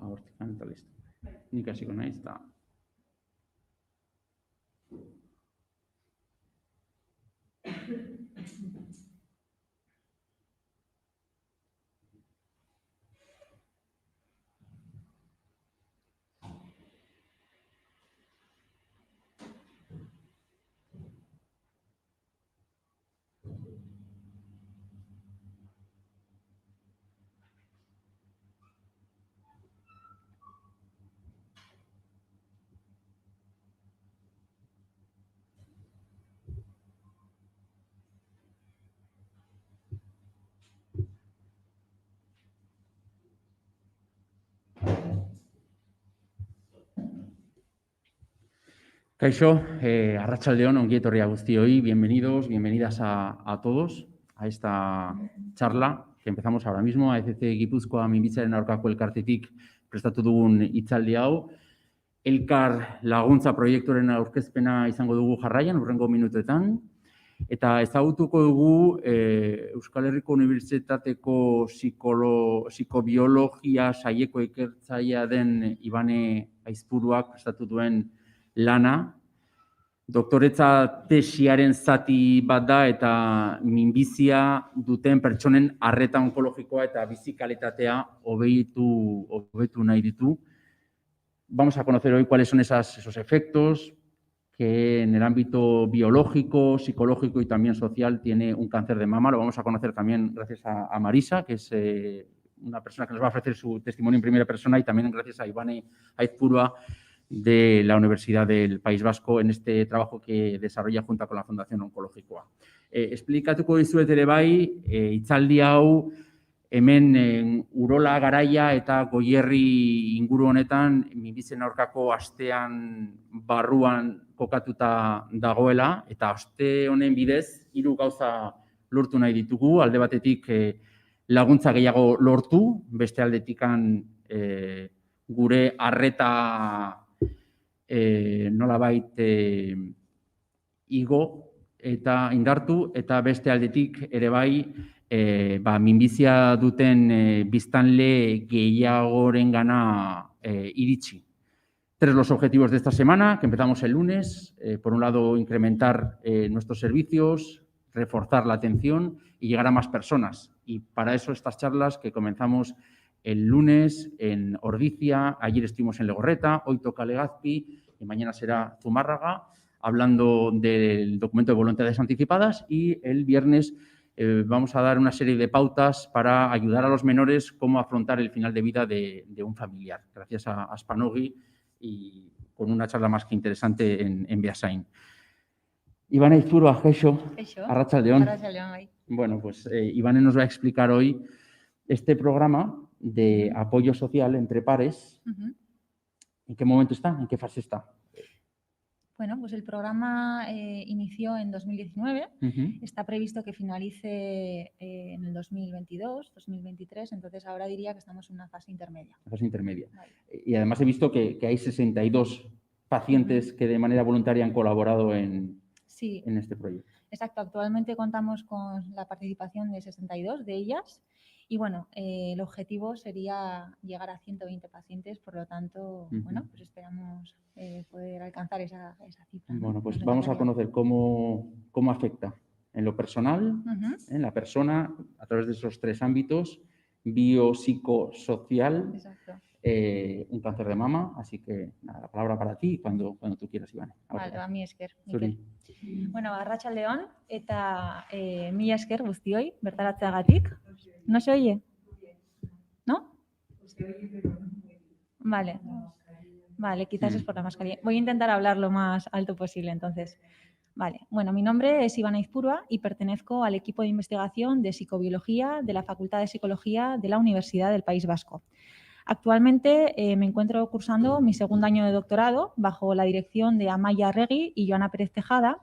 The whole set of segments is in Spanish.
hortikan eta listo. Nik hasiko naiz eta... Kaixo, arratsaldeon, ongi etorria guztioi, bienvenidos, bienvenidas a todos a esta charla que empezamos ahora mismo, AECC Gipuzkoa minbiziaren aurkako elkartetik prestatu dugun hitzaldi hau. Elkar laguntza proiektuaren aurkezpena izango dugu jarraian, hurrengo minutuetan, eta ezagutuko dugu Euskal Herriko Unibertsitateko psikobiologia saileko ikertzailea den Ibane Aizpuruak prestatu duen lana, doktoretza tesiaren zati bat da eta minbizia duten pertsonen arreta onkologikoa eta bizi kalitatea hobetu nahi ditu. Vamos a conocer hoy cuáles son esos efectos que en el ámbito biológico, psicológico y también social tiene un cáncer de mama. Lo vamos a conocer también gracias a Marisa, que es una persona que nos va a ofrecer su testimonio en primera persona, y también gracias a Ibane Aizpurua, de la Universidad del País Vasco, en este trabajo que desarrolla junto con la Fundación Onkologikoa. Esplikatuko dizuet ere bai, hitzaldi hau hemen Urola Garaia eta Goierri inguru honetan minbizien aurkako astean barruan kokatuta dagoela, eta aste honen bidez 3 gauza lortu nahi ditugu. Alde batetik laguntza gehiago lortu, beste aldetikan gure arreta nolabait igo eta indartu, eta beste aldetik ere bai minbizia duten biztanle gehiagorengana iritsi. 3 los objetivos de esta semana, que empezamos el lunes. Por un lado, incrementar nuestros servicios, reforzar la atención y llegar a más personas. Y para eso estas charlas que comenzamos el lunes en Ordizia, ayer estuvimos en Legorreta, hoy toca Legazpi y mañana será Zumárraga, hablando del documento de voluntades anticipadas, y el viernes vamos a dar una serie de pautas para ayudar a los menores cómo afrontar el final de vida de un familiar, gracias a Spanogi y con una charla más que interesante en Beasain. Ibane Aizpurua, arratsaldeon. Bueno, pues Ibane nos va a explicar hoy este programa de apoyo social entre pares. ¿En qué momento está? ¿En qué fase está? Bueno, pues el programa inició en 2019, está previsto que finalice en el 2022, 2023, entonces ahora diría que estamos en una fase intermedia. Fase intermedia. Vale. Y además he visto que hay 62 pacientes que de manera voluntaria han colaborado en este proyecto. Exacto, actualmente contamos con la participación de 62 de ellas. Y bueno, el objetivo sería llegar a 120 pacientes, por lo tanto, bueno, pues esperamos poder alcanzar esa cifra, ¿no? Bueno, pues vamos a conocer cómo afecta en lo personal, en la persona, a través de esos 3 ámbitos, biopsicosocial, un cáncer de mama. Así que nada, la palabra para ti cuando tú quieras, Ibane. Vale, a mi esker. Bueno, arratsaldeon eta mila esker guztioi bertaratzeagatik. ¿No se oye? ¿No? Vale. Vale, quizás es por la mascarilla. Voy a intentar hablar lo más alto posible, entonces. Vale. Bueno, mi nombre es Ibane Aizpurua y pertenezco al equipo de investigación de psicobiología de la Facultad de Psicología de la Universidad del País Vasco. Actualmente me encuentro cursando mi 2º año de doctorado bajo la dirección de Amaia Arregui y Joana Pérez Tejada,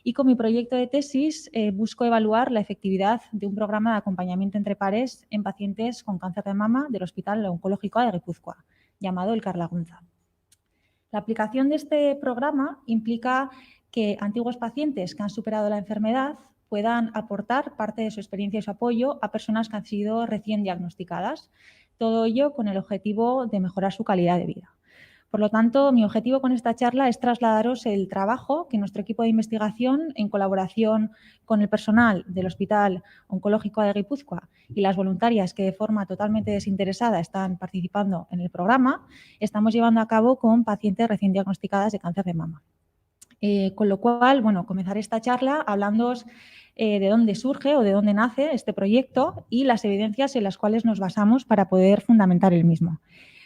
y con mi proyecto de tesis busco evaluar la efectividad de un programa de acompañamiento entre pares en pacientes con cáncer de mama del Hospital Onkologikoa de Gipuzkoa, llamado Elkar Laguntza. La aplicación de este programa implica que antiguos pacientes que han superado la enfermedad puedan aportar parte de su experiencia y su apoyo a personas que han sido recién diagnosticadas, todo ello con el objetivo de mejorar su calidad de vida. Por lo tanto, mi objetivo con esta charla es trasladaros el trabajo que nuestro equipo de investigación, en colaboración con el personal del Hospital Oncológico de Guipúzcoa y las voluntarias que de forma totalmente desinteresada están participando en el programa, estamos llevando a cabo con pacientes recién diagnosticadas de cáncer de mama. Con lo cual, bueno, comenzaré esta charla hablándoos de dónde surge o de dónde nace este proyecto y las evidencias en las cuales nos basamos para poder fundamentar el mismo.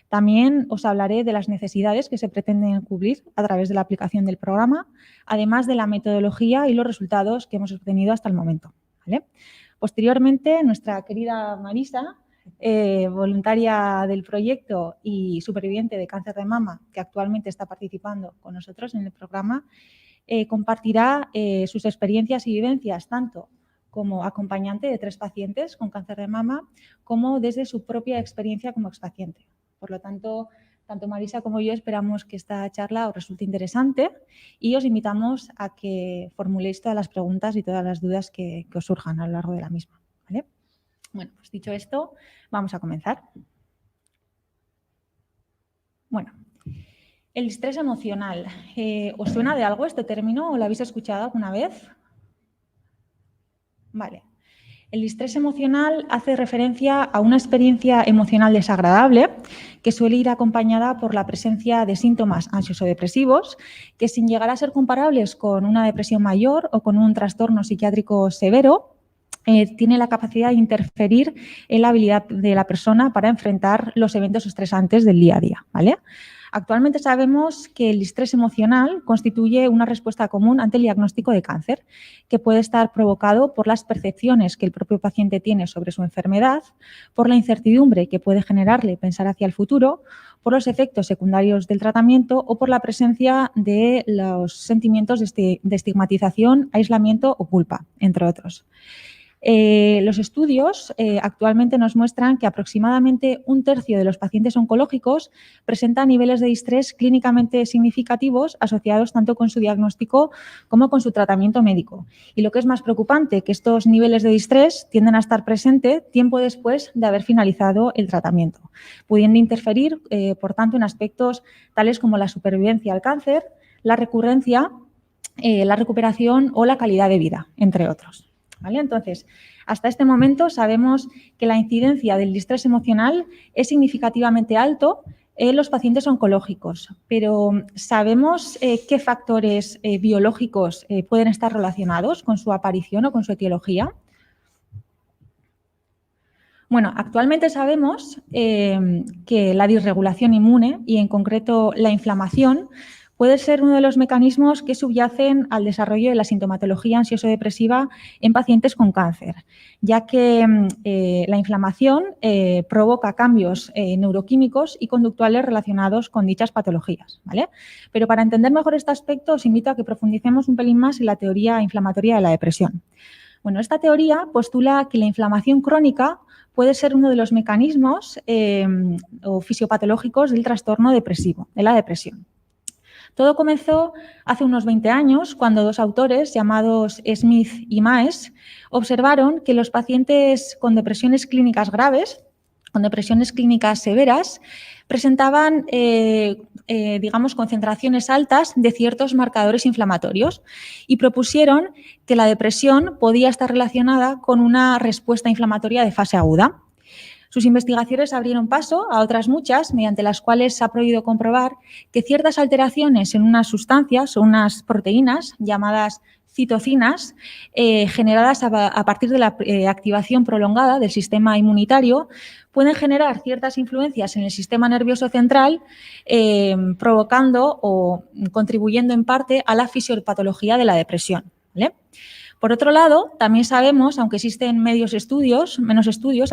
También os hablaré de las necesidades que se pretenden cubrir a través de la aplicación del programa, además de la metodología y los resultados que hemos obtenido hasta el momento, ¿vale? Posteriormente, nuestra querida Marisa, voluntaria del proyecto y superviviente de cáncer de mama, que actualmente está participando con nosotros en el programa, compartirá sus experiencias y vivencias tanto como acompañante de 3 pacientes con cáncer de mama, como desde su propia experiencia como expaciente. Por lo tanto, tanto Marisa como yo esperamos que esta charla os resulte interesante y os invitamos a que formuléis todas las preguntas y todas las dudas que os surjan a lo largo de la misma, ¿vale? Bueno, pues dicho esto, vamos a comenzar. Bueno, el estrés emocional. ¿Os suena de algo este término o lo habéis escuchado alguna vez? Vale. El estrés emocional hace referencia a una experiencia emocional desagradable que suele ir acompañada por la presencia de síntomas ansioso-depresivos que, sin llegar a ser comparables con una depresión mayor o con un trastorno psiquiátrico severo, tiene la capacidad de interferir en la habilidad de la persona para enfrentar los eventos estresantes del día a día, ¿vale? Actualmente sabemos que el estrés emocional constituye una respuesta común ante el diagnóstico de cáncer, que puede estar provocado por las percepciones que el propio paciente tiene sobre su enfermedad, por la incertidumbre que puede generarle pensar hacia el futuro, por los efectos secundarios del tratamiento o por la presencia de los sentimientos de estigmatización, aislamiento o culpa, entre otros. Los estudios actualmente nos muestran que aproximadamente 1/3 de los pacientes oncológicos presentan niveles de estrés clínicamente significativos asociados tanto con su diagnóstico como con su tratamiento médico. Y lo que es más preocupante, que estos niveles de estrés tienden a estar presentes tiempo después de haber finalizado el tratamiento, pudiendo interferir, por tanto, en aspectos tales como la supervivencia al cáncer, la recurrencia, la recuperación o la calidad de vida, entre otros. ¿Vale? Entonces, hasta este momento sabemos que la incidencia del estrés emocional es significativamente alto en los pacientes oncológicos, pero ¿sabemos qué factores biológicos pueden estar relacionados con su aparición o con su etiología? Bueno, actualmente sabemos que la disregulación inmune y en concreto la inflamación puede ser uno de los mecanismos que subyacen al desarrollo de la sintomatología ansioso-depresiva en pacientes con cáncer, ya que la inflamación provoca cambios neuroquímicos y conductuales relacionados con dichas patologías, ¿vale? Pero para entender mejor este aspecto os invito a que profundicemos un pelín más en la teoría inflamatoria de la depresión. Bueno, esta teoría postula que la inflamación crónica puede ser uno de los mecanismos o fisiopatológicos del trastorno depresivo, de la depresión. Todo comenzó hace unos 20 años cuando 2 autores llamados Smith y Maes observaron que los pacientes con depresiones clínicas graves, con depresiones clínicas severas, presentaban, digamos, concentraciones altas de ciertos marcadores inflamatorios y propusieron que la depresión podía estar relacionada con una respuesta inflamatoria de fase aguda. Sus investigaciones abrieron paso a otras muchas, mediante las cuales se ha podido comprobar que ciertas alteraciones en unas sustancias o unas proteínas llamadas citocinas, generadas a partir de la activación prolongada del sistema inmunitario, pueden generar ciertas influencias en el sistema nervioso central, provocando o contribuyendo en parte a la fisiopatología de la depresión, ¿vale? Por otro lado, también sabemos, aunque existen menos estudios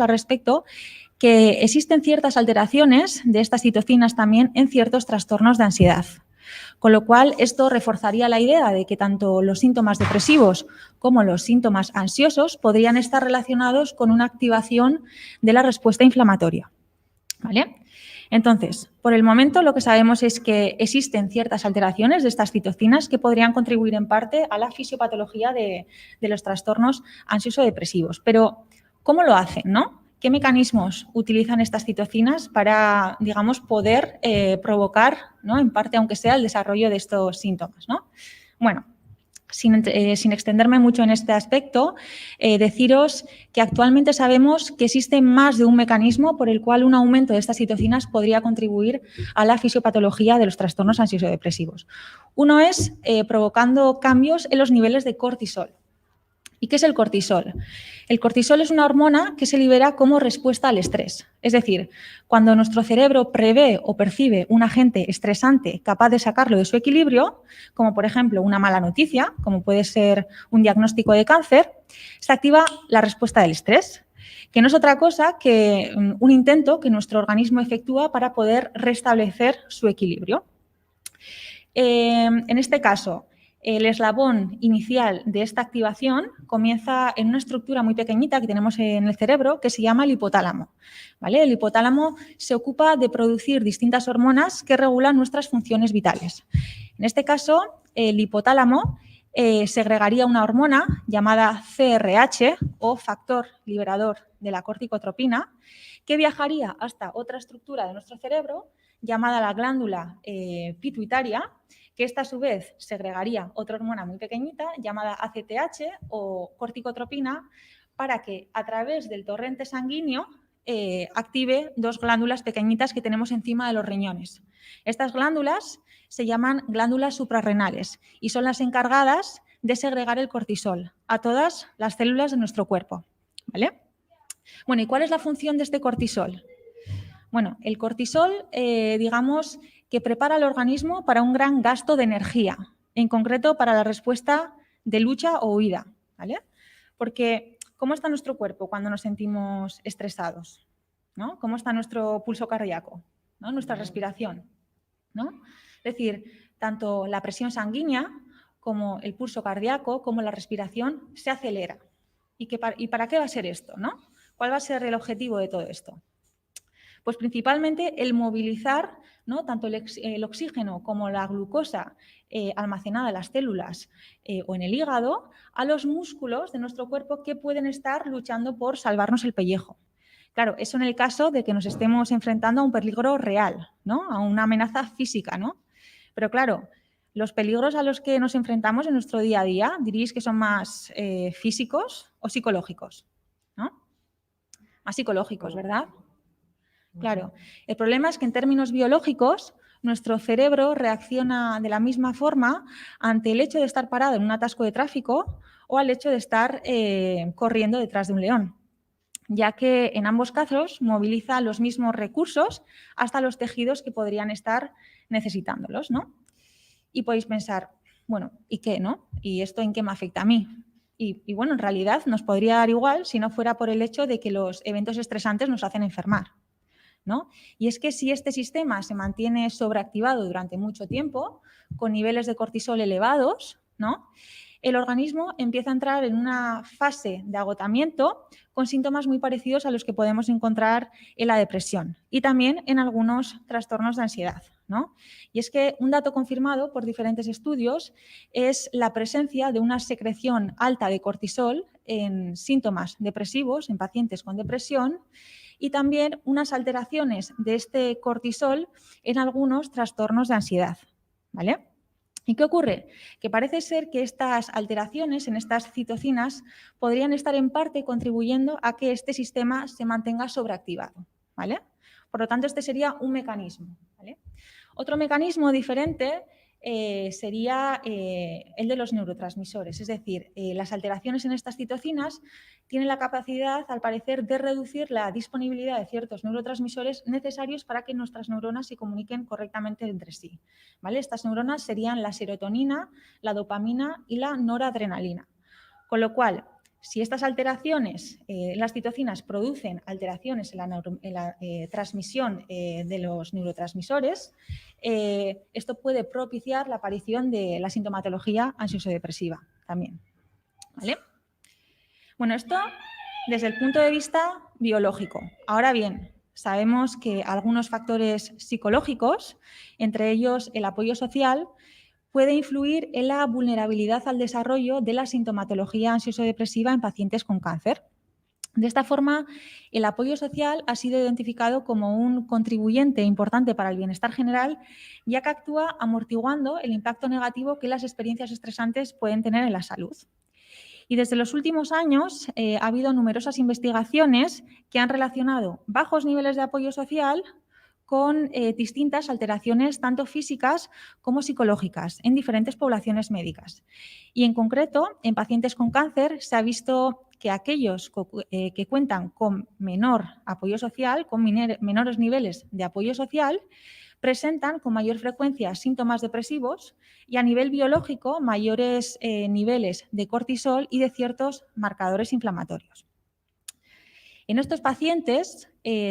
al respecto, que existen ciertas alteraciones de estas citocinas también en ciertos trastornos de ansiedad. Con lo cual, esto reforzaría la idea de que tanto los síntomas depresivos como los síntomas ansiosos podrían estar relacionados con una activación de la respuesta inflamatoria, ¿vale? Entonces, por el momento lo que sabemos es que existen ciertas alteraciones de estas citocinas que podrían contribuir en parte a la fisiopatología de los trastornos ansioso-depresivos. Pero, ¿cómo lo hacen, no? ¿Qué mecanismos utilizan estas citocinas para, digamos, poder provocar, ¿no?, en parte, aunque sea, el desarrollo de estos síntomas, ¿no? Bueno, sin extenderme mucho en este aspecto, deciros que actualmente sabemos que existe más de un mecanismo por el cual un aumento de estas citocinas podría contribuir a la fisiopatología de los trastornos ansioso-depresivos. Uno es provocando cambios en los niveles de cortisol. ¿Y qué es el cortisol? El cortisol es una hormona que se libera como respuesta al estrés. Es decir, cuando nuestro cerebro prevé o percibe un agente estresante capaz de sacarlo de su equilibrio, como por ejemplo una mala noticia, como puede ser un diagnóstico de cáncer, se activa la respuesta del estrés, que no es otra cosa que un intento que nuestro organismo efectúa para poder restablecer su equilibrio. En este caso, el eslabón inicial de esta activación comienza en una estructura muy pequeñita que tenemos en el cerebro que se llama el hipotálamo, ¿vale? El hipotálamo se ocupa de producir distintas hormonas que regulan nuestras funciones vitales. En este caso, el hipotálamo segregaría una hormona llamada CRH o factor liberador de la corticotropina que viajaría hasta otra estructura de nuestro cerebro llamada la glándula pituitaria, que esta a su vez segregaría otra hormona muy pequeñita llamada ACTH o corticotropina para que a través del torrente sanguíneo active dos glándulas pequeñitas que tenemos encima de los riñones. Estas glándulas se llaman glándulas suprarrenales y son las encargadas de segregar el cortisol a todas las células de nuestro cuerpo, ¿vale? Bueno, ¿y cuál es la función de este cortisol? Bueno, el cortisol, digamos, que prepara al organismo para un gran gasto de energía, en concreto para la respuesta de lucha o huida, ¿vale? Porque, ¿cómo está nuestro cuerpo cuando nos sentimos estresados? ¿No? ¿Cómo está nuestro pulso cardíaco? ¿No? Nuestra respiración, ¿no? Es decir, tanto la presión sanguínea como el pulso cardíaco, como la respiración, se acelera. ¿Y para qué va a ser esto, no? ¿Cuál va a ser el objetivo de todo esto? Pues principalmente el movilizar, ¿no?, tanto el oxígeno como la glucosa almacenada en las células o en el hígado a los músculos de nuestro cuerpo que pueden estar luchando por salvarnos el pellejo. Claro, eso en el caso de que nos estemos enfrentando a un peligro real, ¿no?, a una amenaza física, ¿no? Pero claro, los peligros a los que nos enfrentamos en nuestro día a día, ¿diríais que son más físicos o psicológicos? ¿No? Más psicológicos, ¿verdad? Claro, el problema es que en términos biológicos nuestro cerebro reacciona de la misma forma ante el hecho de estar parado en un atasco de tráfico o al hecho de estar corriendo detrás de un león, ya que en ambos casos moviliza los mismos recursos hasta los tejidos que podrían estar necesitándolos, ¿no? Y podéis pensar, bueno, ¿y qué, no? ¿Y esto en qué me afecta a mí? Y bueno, en realidad nos podría dar igual si no fuera por el hecho de que los eventos estresantes nos hacen enfermar, ¿no? Y es que si este sistema se mantiene sobreactivado durante mucho tiempo, con niveles de cortisol elevados, ¿no?, el organismo empieza a entrar en una fase de agotamiento con síntomas muy parecidos a los que podemos encontrar en la depresión y también en algunos trastornos de ansiedad, ¿no? Y es que un dato confirmado por diferentes estudios es la presencia de una secreción alta de cortisol en síntomas depresivos, en pacientes con depresión, y también unas alteraciones de este cortisol en algunos trastornos de ansiedad, ¿vale? ¿Y qué ocurre? Que parece ser que estas alteraciones en estas citocinas podrían estar en parte contribuyendo a que este sistema se mantenga sobreactivado, ¿vale? Por lo tanto, este sería un mecanismo, ¿vale? Otro mecanismo diferente sería el de los neurotransmisores, es decir, las alteraciones en estas citocinas tienen la capacidad, al parecer, de reducir la disponibilidad de ciertos neurotransmisores necesarios para que nuestras neuronas se comuniquen correctamente entre sí, ¿vale? Estas neuronas serían la serotonina, la dopamina y la noradrenalina, con lo cual, si estas alteraciones, las citocinas producen alteraciones en la transmisión de los neurotransmisores, esto puede propiciar la aparición de la sintomatología ansioso-depresiva también, ¿vale? Bueno, esto desde el punto de vista biológico. Ahora bien, sabemos que algunos factores psicológicos, entre ellos el apoyo social, puede influir en la vulnerabilidad al desarrollo de la sintomatología ansioso-depresiva en pacientes con cáncer. De esta forma, el apoyo social ha sido identificado como un contribuyente importante para el bienestar general, ya que actúa amortiguando el impacto negativo que las experiencias estresantes pueden tener en la salud. Y desde los últimos años ha habido numerosas investigaciones que han relacionado bajos niveles de apoyo social con distintas alteraciones tanto físicas como psicológicas en diferentes poblaciones médicas. Y en concreto, en pacientes con cáncer se ha visto que aquellos que cuentan con menor apoyo social, con menores niveles de apoyo social, presentan con mayor frecuencia síntomas depresivos y a nivel biológico mayores niveles de cortisol y de ciertos marcadores inflamatorios. En estos pacientes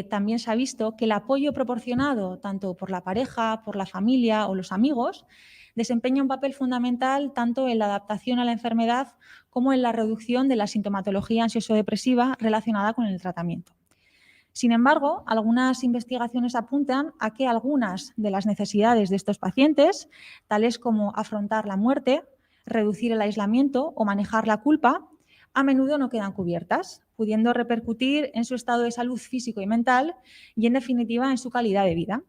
también se ha visto que el apoyo proporcionado tanto por la pareja, por la familia o los amigos desempeña un papel fundamental tanto en la adaptación a la enfermedad como en la reducción de la sintomatología ansioso-depresiva relacionada con el tratamiento. Sin embargo, algunas investigaciones apuntan a que algunas de las necesidades de estos pacientes, tales como afrontar la muerte, reducir el aislamiento o manejar la culpa, a menudo no quedan cubiertas, pudiendo repercutir en su estado de salud físico y mental y, en definitiva, en su calidad de vida.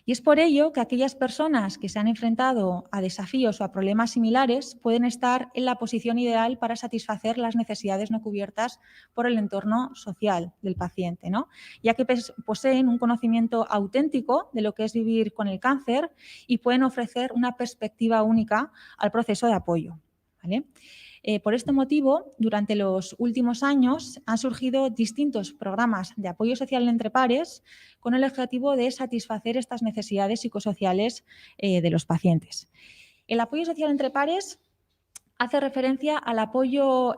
Y es por ello que aquellas personas que se han enfrentado a desafíos o a problemas similares pueden estar en la posición ideal para satisfacer las necesidades no cubiertas por el entorno social del paciente, ¿no? Ya que poseen un conocimiento auténtico de lo que es vivir con el cáncer y pueden ofrecer una perspectiva única al proceso de apoyo, ¿vale? Por este motivo, durante los últimos años han surgido distintos programas de apoyo social entre pares con el objetivo de satisfacer estas necesidades psicosociales de los pacientes. El apoyo social entre pares hace referencia al apoyo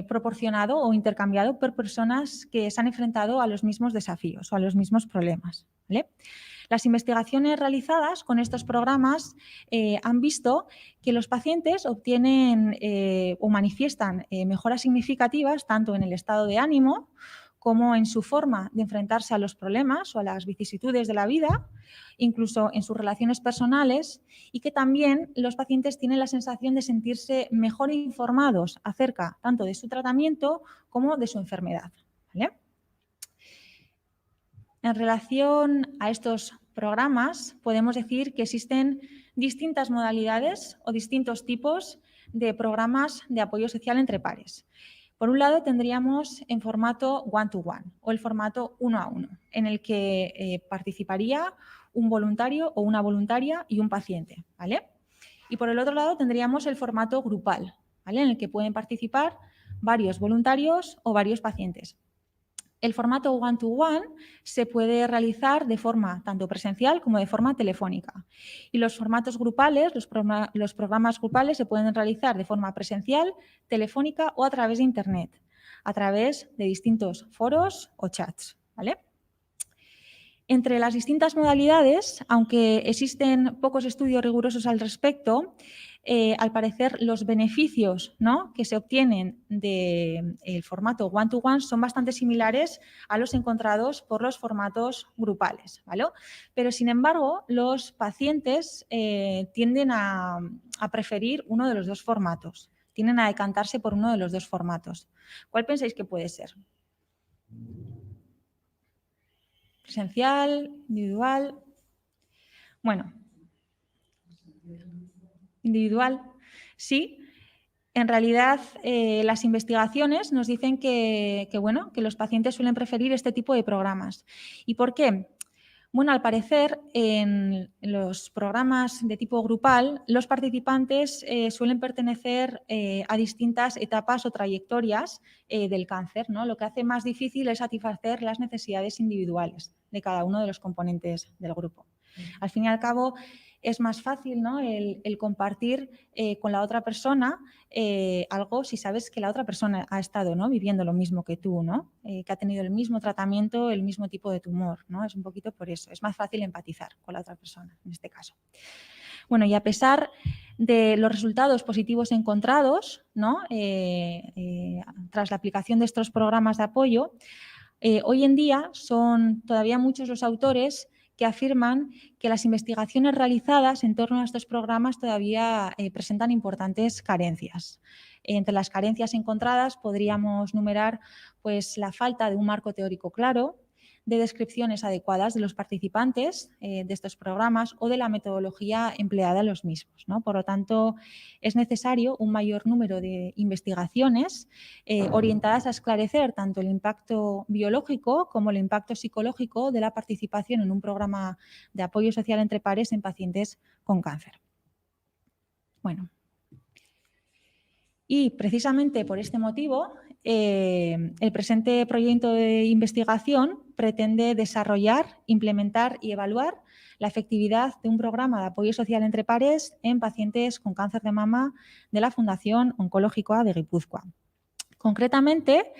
proporcionado o intercambiado por personas que se han enfrentado a los mismos desafíos o a los mismos problemas, ¿vale? Las investigaciones realizadas con estos programas han visto que los pacientes obtienen o manifiestan mejoras significativas tanto en el estado de ánimo como en su forma de enfrentarse a los problemas o a las vicisitudes de la vida, incluso en sus relaciones personales, y que también los pacientes tienen la sensación de sentirse mejor informados acerca tanto de su tratamiento como de su enfermedad, ¿vale? En relación a estos programas, podemos decir que existen distintas modalidades o distintos tipos de programas de apoyo social entre pares. Por un lado, tendríamos en formato one-to-one o el formato uno a uno, en el que participaría un voluntario o una voluntaria y un paciente, ¿vale? Y por el otro lado, tendríamos el formato grupal, ¿vale? En el que pueden participar varios voluntarios o varios pacientes. El formato one-to-one se puede realizar de forma tanto presencial como de forma telefónica. Y los formatos grupales, los programas grupales se pueden realizar de forma presencial, telefónica o a través de Internet, a través de distintos foros o chats, ¿vale? Entre las distintas modalidades, aunque existen pocos estudios rigurosos al respecto, al parecer los beneficios, ¿no?, que se obtienen del formato one-to-one son bastante similares a los encontrados por los formatos grupales, ¿vale? Pero, sin embargo, los pacientes tienden a preferir uno de los dos formatos, tienden a decantarse por uno de los dos formatos. ¿Cuál pensáis que puede ser? ¿Presencial? ¿Individual? Bueno, individual, sí. En realidad, las investigaciones nos dicen que los pacientes suelen preferir este tipo de programas. ¿Y por qué? Bueno, al parecer, en los programas de tipo grupal, los participantes suelen pertenecer a distintas etapas o trayectorias del cáncer, ¿no? Lo que hace más difícil es satisfacer las necesidades individuales de cada uno de los componentes del grupo. Al fin y al cabo, es más fácil, ¿no?, el compartir con la otra persona algo si sabes que la otra persona ha estado, ¿no?, viviendo lo mismo que tú, ¿no?, que ha tenido el mismo tratamiento, el mismo tipo de tumor, ¿no? Es un poquito por eso, es más fácil empatizar con la otra persona en este caso. Bueno, y a pesar de los resultados positivos encontrados, ¿no?, tras la aplicación de estos programas de apoyo, hoy en día son todavía muchos los autores que afirman que las investigaciones realizadas en torno a estos programas todavía presentan importantes carencias. Entre las carencias encontradas podríamos numerar pues, la falta de un marco teórico claro, de descripciones adecuadas de los participantes de estos programas o de la metodología empleada en los mismos, ¿no? Por lo tanto, es necesario un mayor número de investigaciones orientadas a esclarecer tanto el impacto biológico como el impacto psicológico de la participación en un programa de apoyo social entre pares en pacientes con cáncer. Bueno, y precisamente por este motivo, el presente proyecto de investigación pretende desarrollar, implementar y evaluar la efectividad de un programa de apoyo social entre pares en pacientes con cáncer de mama de la Fundación Onkologikoa de Guipúzcoa. Concretamente,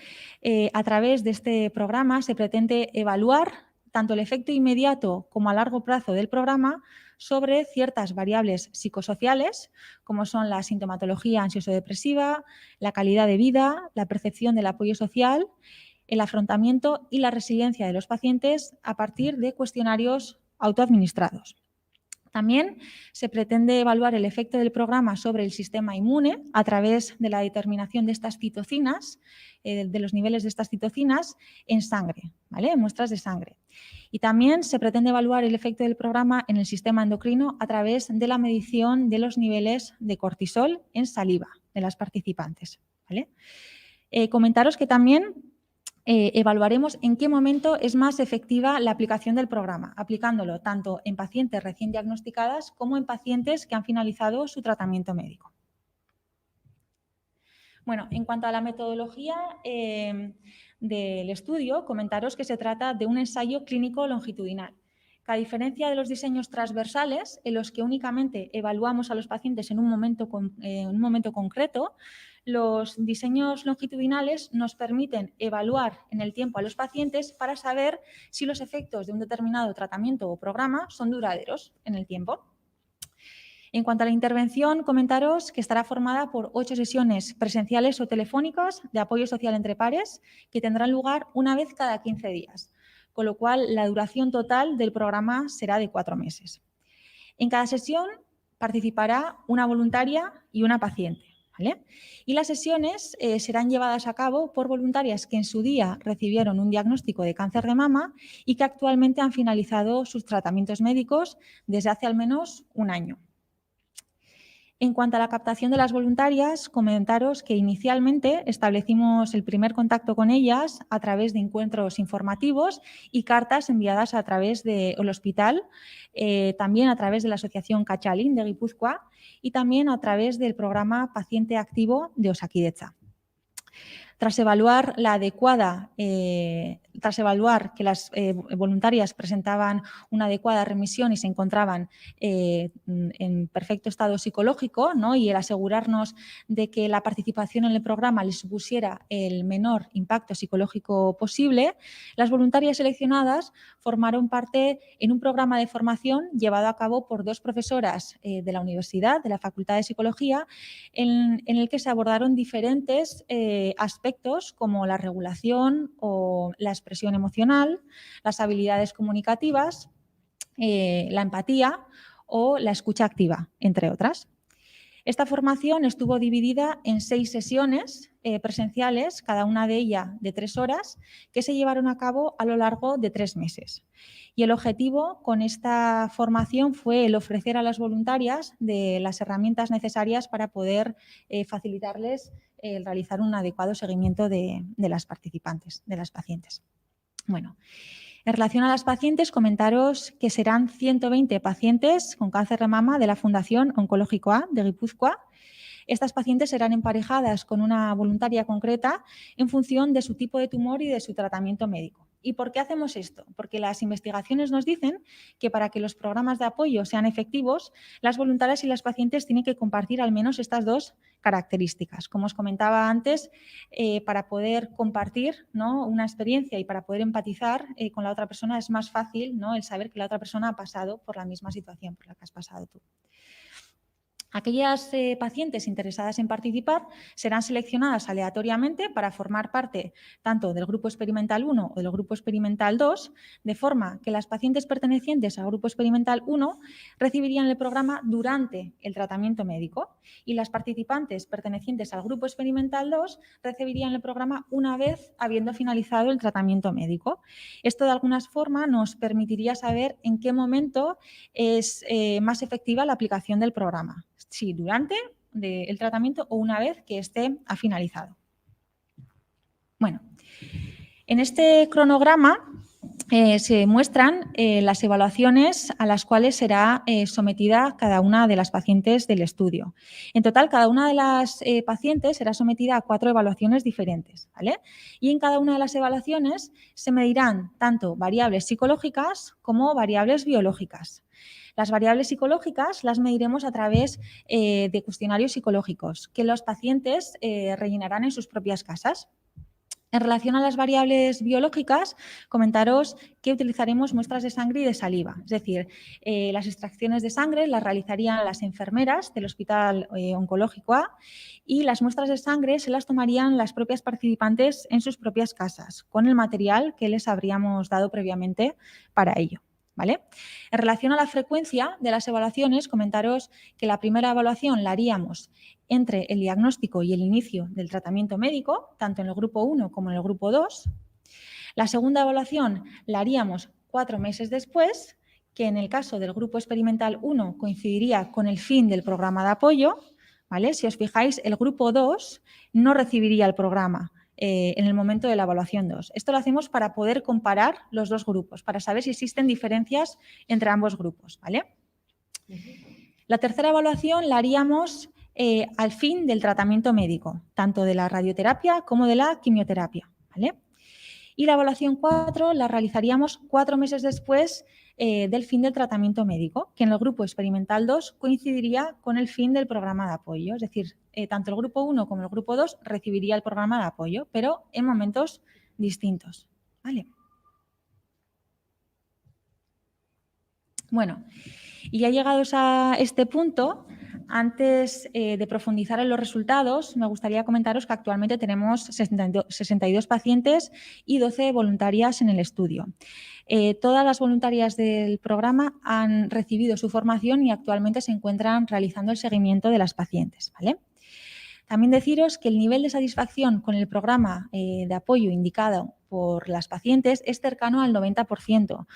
a través de este programa se pretende evaluar tanto el efecto inmediato como a largo plazo del programa sobre ciertas variables psicosociales, como son la sintomatología ansioso-depresiva, la calidad de vida, la percepción del apoyo social, el afrontamiento y la resiliencia de los pacientes a partir de cuestionarios autoadministrados. También se pretende evaluar el efecto del programa sobre el sistema inmune a través de la determinación de estas citocinas, de los niveles de estas citocinas en sangre, ¿vale? En muestras de sangre. Y también se pretende evaluar el efecto del programa en el sistema endocrino a través de la medición de los niveles de cortisol en saliva de las participantes, ¿vale? Comentaros que también evaluaremos en qué momento es más efectiva la aplicación del programa, aplicándolo tanto en pacientes recién diagnosticadas como en pacientes que han finalizado su tratamiento médico. Bueno, en cuanto a la metodología del estudio, comentaros que se trata de un ensayo clínico longitudinal, que a diferencia de los diseños transversales, en los que únicamente evaluamos a los pacientes en un momento concreto, los diseños longitudinales nos permiten evaluar en el tiempo a los pacientes para saber si los efectos de un determinado tratamiento o programa son duraderos en el tiempo. En cuanto a la intervención, comentaros que estará formada por 8 sesiones presenciales o telefónicas de apoyo social entre pares que tendrán lugar una vez cada 15 días, con lo cual la duración total del programa será de 4 meses. En cada sesión participará una voluntaria y una paciente, ¿vale? Y las sesiones serán llevadas a cabo por voluntarias que en su día recibieron un diagnóstico de cáncer de mama y que actualmente han finalizado sus tratamientos médicos desde hace al menos un año. En cuanto a la captación de las voluntarias, comentaros que inicialmente establecimos el primer contacto con ellas a través de encuentros informativos y cartas enviadas a través del hospital, también a través de la Asociación Cachalín de Guipúzcoa y también a través del programa Paciente Activo de Osakidetza. Tras evaluar que las voluntarias presentaban una adecuada remisión y se encontraban en perfecto estado psicológico, ¿no? Y el asegurarnos de que la participación en el programa les supusiera el menor impacto psicológico posible, las voluntarias seleccionadas formaron parte en un programa de formación llevado a cabo por 2 profesoras de la universidad, de la Facultad de Psicología, en el que se abordaron diferentes aspectos como la regulación o la expresión emocional, las habilidades comunicativas, la empatía o la escucha activa, entre otras. Esta formación estuvo dividida en 6 sesiones presenciales, cada una de ellas de 3 horas, que se llevaron a cabo a lo largo de 3 meses. Y el objetivo con esta formación fue el ofrecer a las voluntarias de las herramientas necesarias para poder facilitarles el realizar un adecuado seguimiento de las participantes, de las pacientes. Bueno, en relación a las pacientes, comentaros que serán 120 pacientes con cáncer de mama de la Fundación Onkologikoa de Guipúzcoa. Estas pacientes serán emparejadas con una voluntaria concreta en función de su tipo de tumor y de su tratamiento médico. ¿Y por qué hacemos esto? Porque las investigaciones nos dicen que para que los programas de apoyo sean efectivos, las voluntarias y las pacientes tienen que compartir al menos estas 2 características. Como os comentaba antes, para poder compartir, ¿no?, una experiencia y para poder empatizar con la otra persona es más fácil, ¿no?, el saber que la otra persona ha pasado por la misma situación por la que has pasado tú. Aquellas pacientes interesadas en participar serán seleccionadas aleatoriamente para formar parte tanto del grupo experimental 1 o del grupo experimental 2, de forma que las pacientes pertenecientes al grupo experimental 1 recibirían el programa durante el tratamiento médico y las participantes pertenecientes al grupo experimental 2 recibirían el programa una vez habiendo finalizado el tratamiento médico. Esto de alguna forma nos permitiría saber en qué momento es más efectiva la aplicación del programa. Si durante el tratamiento o una vez que esté ha finalizado. Bueno, en este cronograma se muestran las evaluaciones a las cuales será sometida cada una de las pacientes del estudio. En total, cada una de las pacientes será sometida a 4 evaluaciones diferentes, ¿vale? Y en cada una de las evaluaciones se medirán tanto variables psicológicas como variables biológicas. Las variables psicológicas las mediremos a través de cuestionarios psicológicos que los pacientes rellenarán en sus propias casas. En relación a las variables biológicas, comentaros que utilizaremos muestras de sangre y de saliva. Es decir, las extracciones de sangre las realizarían las enfermeras del Hospital Oncológico A y las muestras de sangre se las tomarían las propias participantes en sus propias casas, con el material que les habríamos dado previamente para ello. ¿Vale? En relación a la frecuencia de las evaluaciones, comentaros que la primera evaluación la haríamos entre el diagnóstico y el inicio del tratamiento médico, tanto en el grupo 1 como en el grupo 2. La segunda evaluación la haríamos 4 meses después, que en el caso del grupo experimental 1 coincidiría con el fin del programa de apoyo. ¿Vale? Si os fijáis, el grupo 2 no recibiría el programa en el momento de la evaluación 2. Esto lo hacemos para poder comparar los dos grupos, para saber si existen diferencias entre ambos grupos. ¿Vale? La tercera evaluación la haríamos al fin del tratamiento médico, tanto de la radioterapia como de la quimioterapia. ¿Vale? Y la evaluación 4 la realizaríamos 4 meses después del fin del tratamiento médico, que en el grupo experimental 2 coincidiría con el fin del programa de apoyo. Es decir, tanto el grupo 1 como el grupo 2 recibiría el programa de apoyo, pero en momentos distintos. ¿Vale? Bueno, y ya llegados a este punto, antes de profundizar en los resultados, me gustaría comentaros que actualmente tenemos 62 pacientes y 12 voluntarias en el estudio. Todas las voluntarias del programa han recibido su formación y actualmente se encuentran realizando el seguimiento de las pacientes. ¿Vale? También deciros que el nivel de satisfacción con el programa de apoyo indicado por las pacientes es cercano al 90%,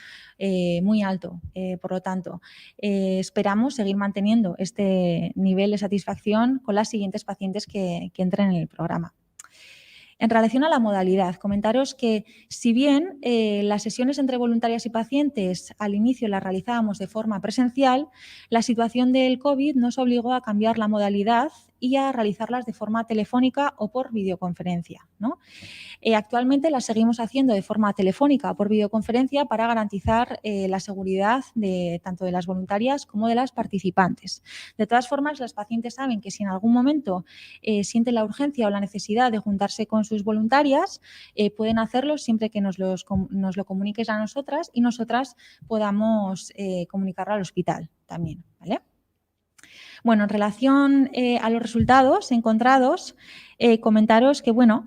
muy alto. Por lo tanto, esperamos seguir manteniendo este nivel de satisfacción con las siguientes pacientes que entren en el programa. En relación a la modalidad, comentaros que si bien las sesiones entre voluntarias y pacientes al inicio las realizábamos de forma presencial, la situación del COVID nos obligó a cambiar la modalidad y a realizarlas de forma telefónica o por videoconferencia, ¿no? Actualmente las seguimos haciendo de forma telefónica o por videoconferencia para garantizar la seguridad tanto de las voluntarias como de las participantes. De todas formas, las pacientes saben que si en algún momento sienten la urgencia o la necesidad de juntarse con sus voluntarias, pueden hacerlo siempre que nos lo comuniques a nosotras y nosotras podamos comunicarlo al hospital también, ¿vale? Bueno, en relación a los resultados encontrados, comentaros que, bueno,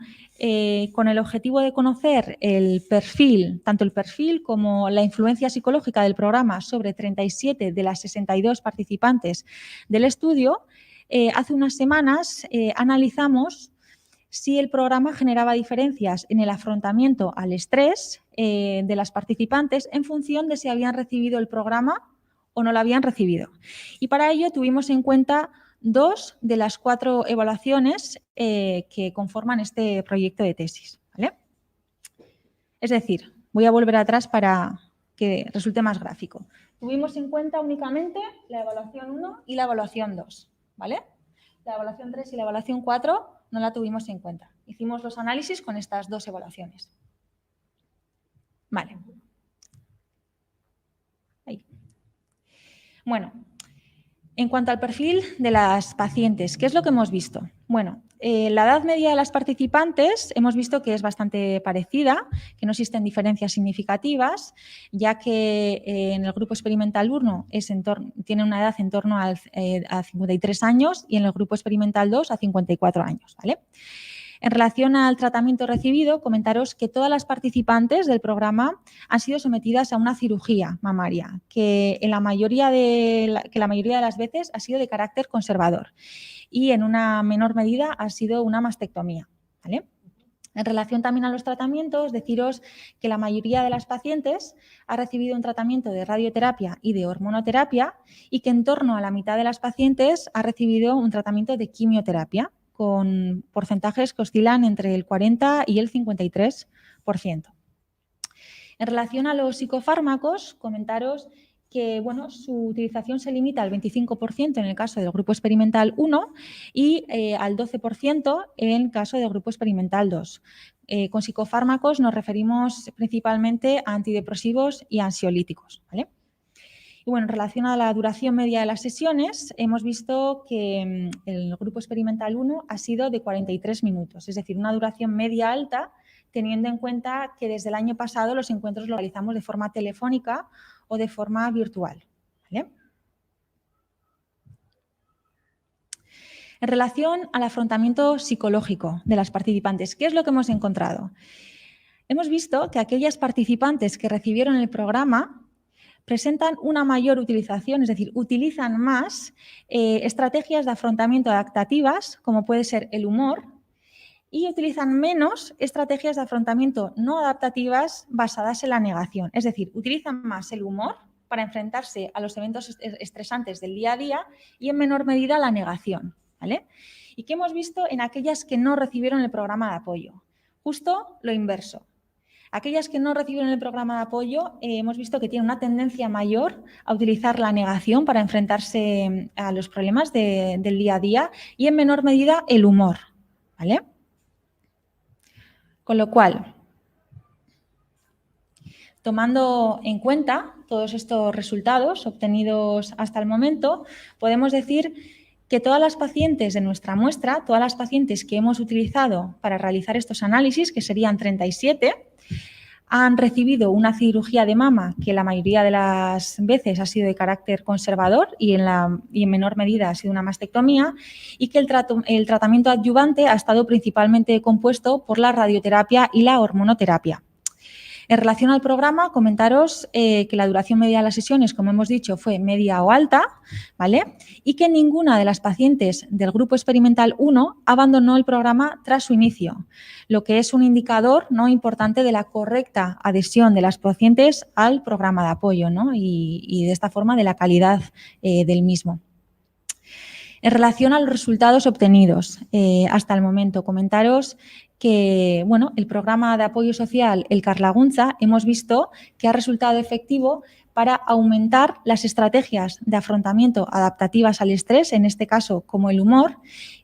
con el objetivo de conocer el perfil, tanto el perfil como la influencia psicológica del programa sobre 37 de las 62 participantes del estudio, hace unas semanas analizamos si el programa generaba diferencias en el afrontamiento al estrés de las participantes en función de si habían recibido el programa o no lo habían recibido. Y para ello tuvimos en cuenta 2 de las 4 evaluaciones que conforman este proyecto de tesis, ¿vale? Es decir, voy a volver atrás para que resulte más gráfico. Tuvimos en cuenta únicamente la evaluación 1 y la evaluación 2, ¿vale? La evaluación 3 y la evaluación 4 no la tuvimos en cuenta. Hicimos los análisis con estas 2 evaluaciones. Vale. Ahí. Bueno, En cuanto al perfil de las pacientes, ¿qué es lo que hemos visto? Bueno, la edad media de las participantes hemos visto que es bastante parecida, que no existen diferencias significativas, ya que en el grupo experimental 1 tiene una edad en torno a 53 años y en el grupo experimental 2 a 54 años, ¿vale? En relación al tratamiento recibido, comentaros que todas las participantes del programa han sido sometidas a una cirugía mamaria, que la mayoría de las veces ha sido de carácter conservador y en una menor medida ha sido una mastectomía, ¿vale? En relación también a los tratamientos, deciros que la mayoría de las pacientes ha recibido un tratamiento de radioterapia y de hormonoterapia y que en torno a la mitad de las pacientes ha recibido un tratamiento de quimioterapia, con porcentajes que oscilan entre el 40 y el 53%. En relación a los psicofármacos, comentaros que bueno, su utilización se limita al 25% en el caso del grupo experimental 1 y al 12% en el caso del grupo experimental 2. Con psicofármacos nos referimos principalmente a antidepresivos y ansiolíticos, ¿vale? Y bueno, en relación a la duración media de las sesiones, hemos visto que el grupo experimental 1 ha sido de 43 minutos, es decir, una duración media alta, teniendo en cuenta que desde el año pasado los encuentros los realizamos de forma telefónica o de forma virtual, ¿vale? En relación al afrontamiento psicológico de las participantes, ¿qué es lo que hemos encontrado? Hemos visto que aquellas participantes que recibieron el programa presentan una mayor utilización, es decir, utilizan más estrategias de afrontamiento adaptativas, como puede ser el humor, y utilizan menos estrategias de afrontamiento no adaptativas basadas en la negación. Es decir, utilizan más el humor para enfrentarse a los eventos estresantes del día a día y en menor medida la negación, ¿vale? ¿Y qué hemos visto en aquellas que no recibieron el programa de apoyo? Justo lo inverso. Aquellas que no recibieron el programa de apoyo hemos visto que tienen una tendencia mayor a utilizar la negación para enfrentarse a los problemas del día a día y en menor medida el humor, ¿vale? Con lo cual, tomando en cuenta todos estos resultados obtenidos hasta el momento, podemos decir que todas las pacientes de nuestra muestra, todas las pacientes que hemos utilizado para realizar estos análisis, que serían 37, han recibido una cirugía de mama que la mayoría de las veces ha sido de carácter conservador y en menor medida ha sido una mastectomía, y que el tratamiento adyuvante ha estado principalmente compuesto por la radioterapia y la hormonoterapia. En relación al programa, comentaros que la duración media de las sesiones, como hemos dicho, fue media o alta, ¿vale? Y que ninguna de las pacientes del grupo experimental 1 abandonó el programa tras su inicio, lo que es un indicador no importante de la correcta adhesión de las pacientes al programa de apoyo, ¿no? Y de esta forma de la calidad del mismo. En relación a los resultados obtenidos hasta el momento, comentaros que bueno, el programa de apoyo social, el Carlagunza, hemos visto que ha resultado efectivo para aumentar las estrategias de afrontamiento adaptativas al estrés, en este caso como el humor,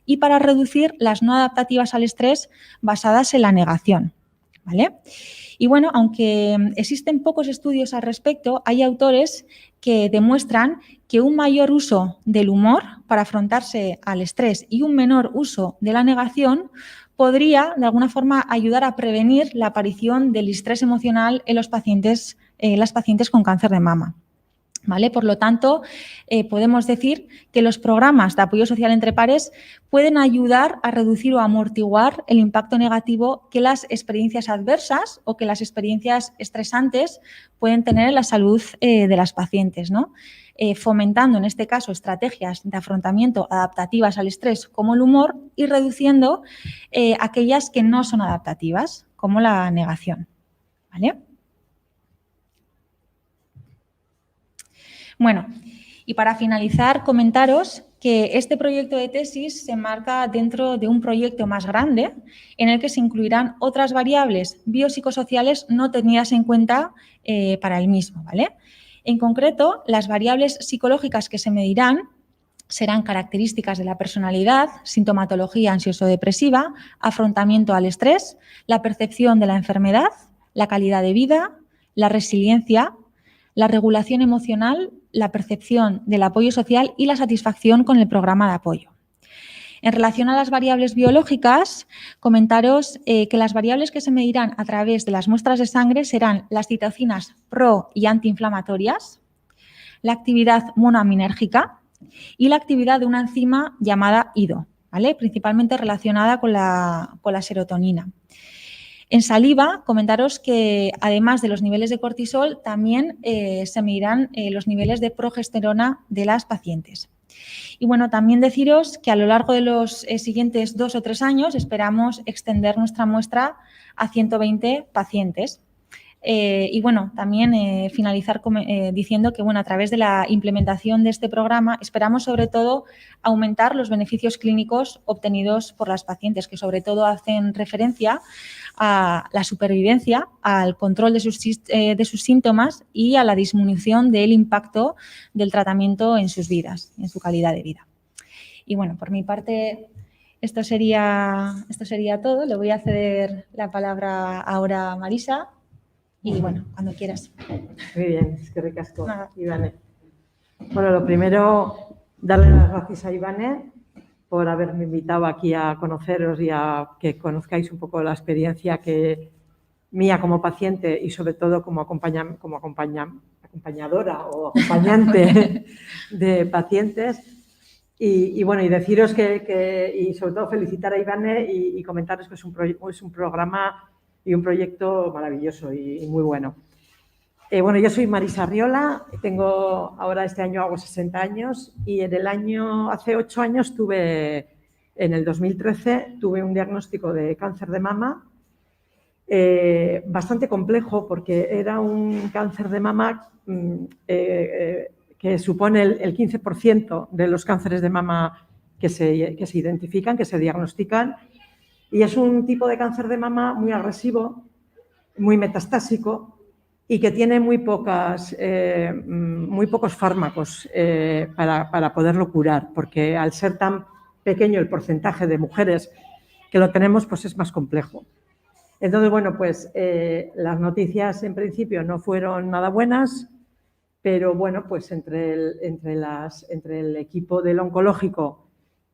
y para reducir las no adaptativas al estrés basadas en la negación, ¿vale? Y bueno, aunque existen pocos estudios al respecto, hay autores que demuestran que un mayor uso del humor para afrontarse al estrés y un menor uso de la negación podría, de alguna forma, ayudar a prevenir la aparición del estrés emocional en las pacientes con cáncer de mama, ¿vale? Por lo tanto, podemos decir que los programas de apoyo social entre pares pueden ayudar a reducir o amortiguar el impacto negativo que las experiencias adversas o que las experiencias estresantes pueden tener en la salud de las pacientes, ¿no? Fomentando, en este caso, estrategias de afrontamiento adaptativas al estrés como el humor y reduciendo aquellas que no son adaptativas, como la negación, ¿vale? Bueno, y para finalizar, comentaros que este proyecto de tesis se enmarca dentro de un proyecto más grande en el que se incluirán otras variables biopsicosociales no tenidas en cuenta para el mismo, ¿vale? En concreto, las variables psicológicas que se medirán serán características de la personalidad, sintomatología ansioso-depresiva, afrontamiento al estrés, la percepción de la enfermedad, la calidad de vida, la resiliencia, la regulación emocional, la percepción del apoyo social y la satisfacción con el programa de apoyo. En relación a las variables biológicas, comentaros que las variables que se medirán a través de las muestras de sangre serán las citocinas pro y antiinflamatorias, la actividad monoaminérgica y la actividad de una enzima llamada IDO, ¿vale? Principalmente relacionada con la serotonina. En saliva, comentaros que además de los niveles de cortisol, también se medirán los niveles de progesterona de las pacientes. Y bueno, también deciros que a lo largo de los siguientes 2 o 3 años esperamos extender nuestra muestra a 120 pacientes. Y bueno, también finalizar diciendo que bueno, a través de la implementación de este programa esperamos sobre todo aumentar los beneficios clínicos obtenidos por las pacientes, que sobre todo hacen referencia a la supervivencia, al control de sus síntomas y a la disminución del impacto del tratamiento en sus vidas, en su calidad de vida. Y bueno, por mi parte, esto sería todo. Le voy a ceder la palabra ahora a Marisa. Y bueno, cuando quieras. Muy bien, es que ricasco, Ivane. Bueno, lo primero, darle las gracias a Ivane por haberme invitado aquí a conoceros y a que conozcáis un poco la experiencia mía como paciente y sobre todo como acompañadora o acompañante de pacientes. Y bueno, y deciros y sobre todo felicitar a Ivane y comentaros que es un programa y un proyecto maravilloso y muy bueno. Bueno, yo soy Marisa Arriola, ahora este año hago 60 años y hace 8 años en el 2013, tuve un diagnóstico de cáncer de mama bastante complejo porque era un cáncer de mama que supone el 15% de los cánceres de mama que se identifican, que se diagnostican. Y es un tipo de cáncer de mama muy agresivo, muy metastásico y que tiene muy pocos fármacos para poderlo curar, porque al ser tan pequeño el porcentaje de mujeres que lo tenemos, pues es más complejo. Entonces, bueno, pues las noticias en principio no fueron nada buenas, pero bueno, pues entre el equipo del oncológico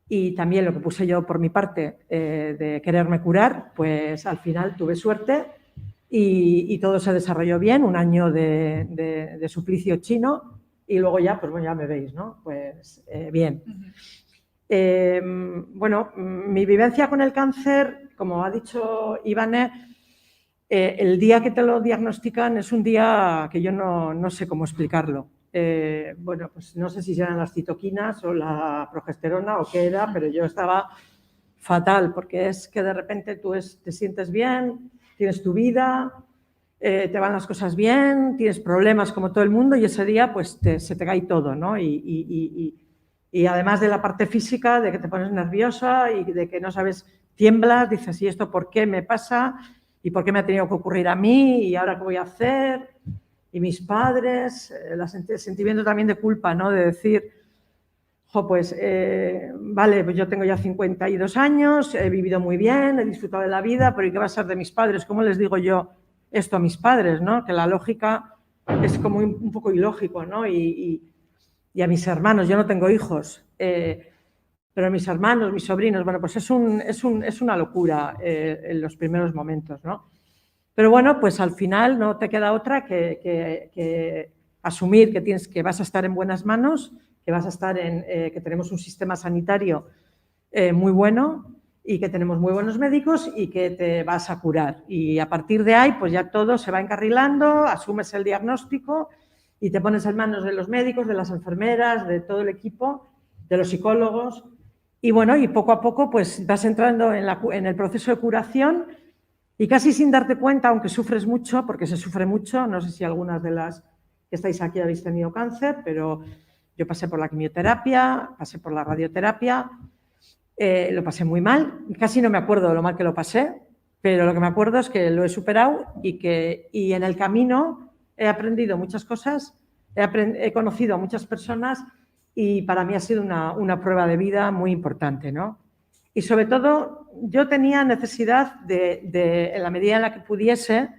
y también lo que puse yo por mi parte de quererme curar, pues al final tuve suerte y todo se desarrolló bien, un año de suplicio chino y luego ya, pues bueno, ya me veis, ¿no? Pues bien. Bueno, mi vivencia con el cáncer, como ha dicho Ivane, el día que te lo diagnostican es un día que yo no sé cómo explicarlo. Bueno, pues no sé si eran las citoquinas o la progesterona o qué era, pero yo estaba fatal porque es que de repente tú te sientes bien, tienes tu vida, te van las cosas bien, tienes problemas como todo el mundo y ese día pues se te cae todo, ¿no? Y además de la parte física, de que te pones nerviosa y de que no sabes, tiemblas, dices, ¿y esto por qué me pasa? ¿Y por qué me ha tenido que ocurrir a mí? ¿Y ahora qué voy a hacer? Y mis padres, el sentimiento también de culpa, ¿no? De decir, pues vale, pues yo tengo ya 52 años, he vivido muy bien, he disfrutado de la vida, pero ¿y qué va a ser de mis padres? ¿Cómo les digo yo esto a mis padres, ¿no? Que la lógica es como un poco ilógico, ¿no? Y a mis hermanos, yo no tengo hijos, pero mis hermanos, mis sobrinos, bueno, pues es una locura en los primeros momentos, ¿no? Pero bueno, pues al final no te queda otra que asumir que vas a estar en buenas manos, que vas a estar que tenemos un sistema sanitario muy bueno y que tenemos muy buenos médicos y que te vas a curar. Y a partir de ahí, pues ya todo se va encarrilando, asumes el diagnóstico y te pones en manos de los médicos, de las enfermeras, de todo el equipo, de los psicólogos. Y bueno, y poco a poco pues vas entrando en el proceso de curación y casi sin darte cuenta, aunque sufres mucho, porque se sufre mucho, no sé si algunas de las que estáis aquí habéis tenido cáncer, pero yo pasé por la quimioterapia, pasé por la radioterapia, lo pasé muy mal, casi no me acuerdo de lo mal que lo pasé, pero lo que me acuerdo es que lo he superado y en el camino he aprendido muchas cosas, he conocido a muchas personas y para mí ha sido una prueba de vida muy importante, ¿no? Y sobre todo yo tenía necesidad en la medida en la que pudiese,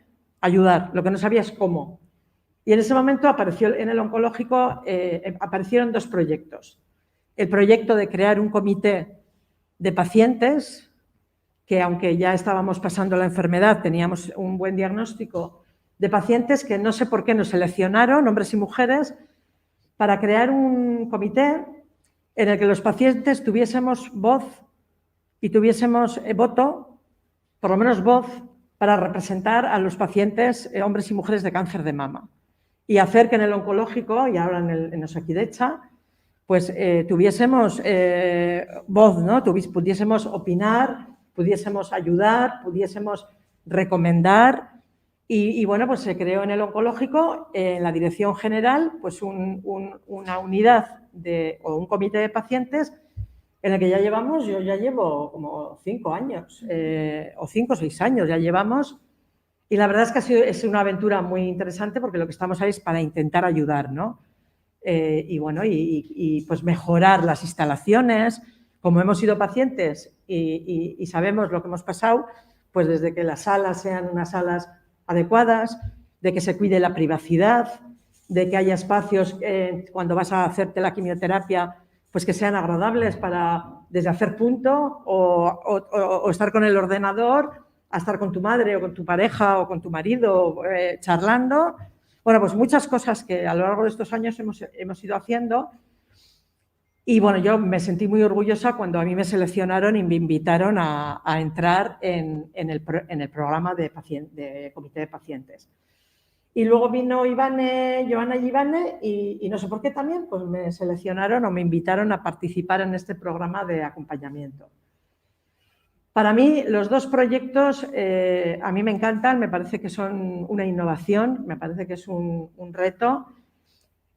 ayudar. Lo que no sabía es cómo. Y en ese momento apareció en el oncológico, aparecieron dos proyectos. El proyecto de crear un comité de pacientes que, aunque ya estábamos pasando la enfermedad, teníamos un buen diagnóstico de pacientes que no sé por qué nos seleccionaron, hombres y mujeres, para crear un comité en el que los pacientes tuviésemos voz y tuviésemos voto, por lo menos voz, para representar a los pacientes, hombres y mujeres de cáncer de mama. Y hacer que en el oncológico, y ahora en Osakidetza, pues tuviésemos voz, ¿no? Pudiésemos opinar, pudiésemos ayudar, pudiésemos recomendar. Y bueno, pues se creó en el oncológico, en la dirección general, pues una unidad o un comité de pacientes en el que ya llevamos, yo ya llevo como 5 años, o 5 o 6 años ya llevamos. Y la verdad es que es una aventura muy interesante porque lo que estamos ahí es para intentar ayudar, ¿no? Y bueno, pues mejorar las instalaciones. Como hemos sido pacientes y sabemos lo que hemos pasado, pues desde que las salas sean unas salas adecuadas, de que se cuide la privacidad, de que haya espacios cuando vas a hacerte la quimioterapia, pues que sean agradables para desde hacer punto o estar con el ordenador, a estar con tu madre o con tu pareja o con tu marido charlando. Bueno, pues muchas cosas que a lo largo de estos años hemos ido haciendo. Y bueno, yo me sentí muy orgullosa cuando a mí me seleccionaron y me invitaron a entrar en el programa de comité de pacientes. Y luego vino Joana y Ivane, y no sé por qué también, pues me seleccionaron o me invitaron a participar en este programa de acompañamiento. Para mí, los dos proyectos a mí me encantan, me parece que son una innovación, me parece que es un reto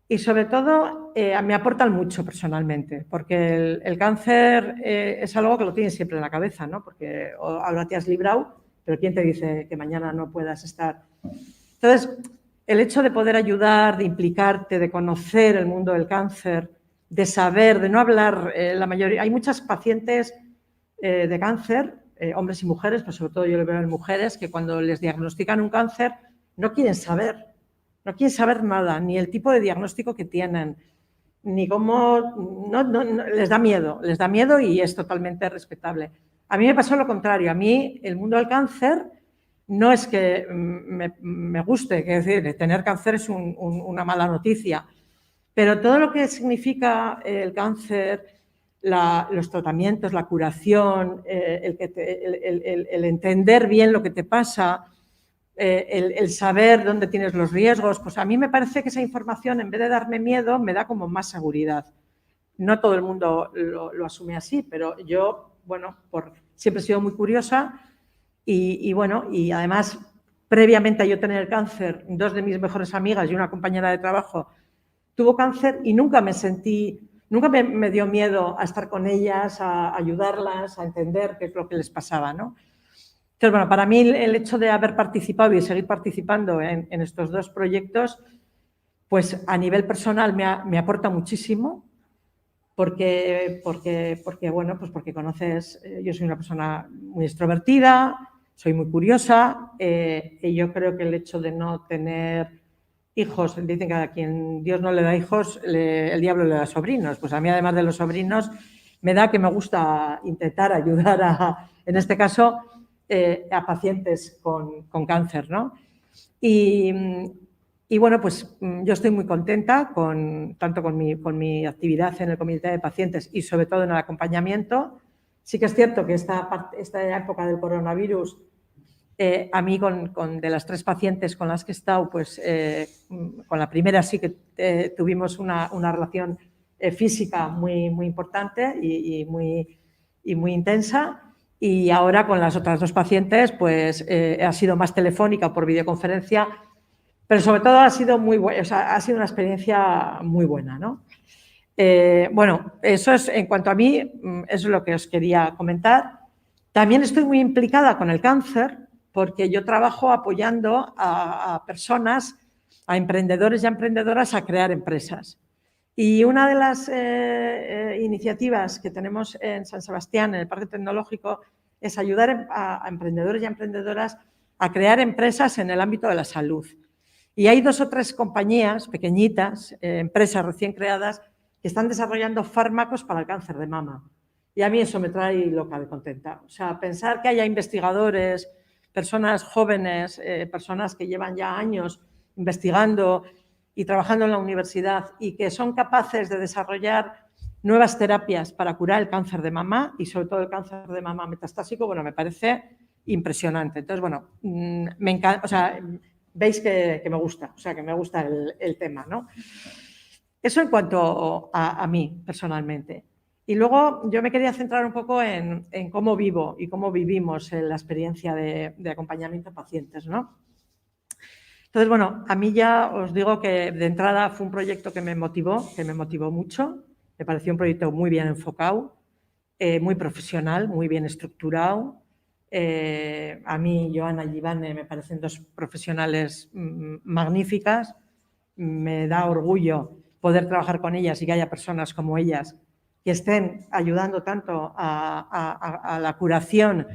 y, sobre todo, me aportan mucho personalmente, porque el cáncer es algo que lo tienes siempre en la cabeza, ¿no? Porque ahora te has librado, pero ¿quién te dice que mañana no puedas estar? Entonces, el hecho de poder ayudar, de implicarte, de conocer el mundo del cáncer, de saber, de no hablar, la mayoría, hay muchas pacientes de cáncer, hombres y mujeres, pero sobre todo yo lo veo en mujeres, que cuando les diagnostican un cáncer no quieren saber nada, ni el tipo de diagnóstico que tienen, ni cómo, les da miedo y es totalmente respetable. A mí me pasó lo contrario, a mí el mundo del cáncer no es que me guste, es decir, tener cáncer es una mala noticia, pero todo lo que significa el cáncer, los tratamientos, la curación, el entender bien lo que te pasa, el saber dónde tienes los riesgos, pues a mí me parece que esa información, en vez de darme miedo, me da como más seguridad. No todo el mundo lo asume así, pero yo, bueno, siempre he sido muy curiosa y bueno, y además, previamente a yo tener cáncer, 2 de mis mejores amigas y una compañera de trabajo tuvo cáncer y nunca me dio miedo a estar con ellas, a ayudarlas, a entender qué es lo que les pasaba, ¿no? Entonces, bueno, para mí el hecho de haber participado y seguir participando en estos dos proyectos, pues a nivel personal me aporta muchísimo, porque bueno, pues porque conoces, yo soy una persona muy extrovertida, soy muy curiosa, y yo creo que el hecho de no tener hijos, dicen que a quien Dios no le da hijos, el diablo le da sobrinos. Pues a mí, además de los sobrinos, me da que me gusta intentar ayudar en este caso, a pacientes con cáncer, ¿no? Y bueno, pues yo estoy muy contenta tanto con mi actividad en el comité de pacientes y sobre todo en el acompañamiento. Sí que es cierto que esta época del coronavirus, a mí de las 3 pacientes con las que he estado, pues con la primera sí que tuvimos una relación física muy, muy importante y muy intensa. Y ahora con las otras 2 pacientes, pues ha sido más telefónica por videoconferencia, pero sobre todo ha sido ha sido una experiencia muy buena, ¿no? Bueno, eso es en cuanto a mí, eso es lo que os quería comentar. También estoy muy implicada con el cáncer porque yo trabajo apoyando a personas, a emprendedores y a emprendedoras a crear empresas. Y una de las iniciativas que tenemos en San Sebastián, en el Parque Tecnológico, es ayudar a emprendedores y a emprendedoras a crear empresas en el ámbito de la salud. Y hay 2 o 3 compañías pequeñitas, empresas recién creadas, que están desarrollando fármacos para el cáncer de mama. Y a mí eso me trae loca de contenta. O sea, pensar que haya investigadores, personas jóvenes, personas que llevan ya años investigando y trabajando en la universidad y que son capaces de desarrollar nuevas terapias para curar el cáncer de mama y sobre todo el cáncer de mama metastásico, bueno, me parece impresionante. Entonces, bueno, me encanta, o sea, veis que me gusta, o sea, que me gusta el tema, ¿no? Eso en cuanto a mí, personalmente. Y luego yo me quería centrar un poco en cómo vivo y cómo vivimos en la experiencia de acompañamiento a pacientes, ¿no? Entonces, bueno, a mí ya os digo que de entrada fue un proyecto que me motivó mucho. Me pareció un proyecto muy bien enfocado, muy profesional, muy bien estructurado. A mí, Joana y Ivane, me parecen 2 profesionales magníficas. Me da orgullo poder trabajar con ellas y que haya personas como ellas que estén ayudando tanto a la curación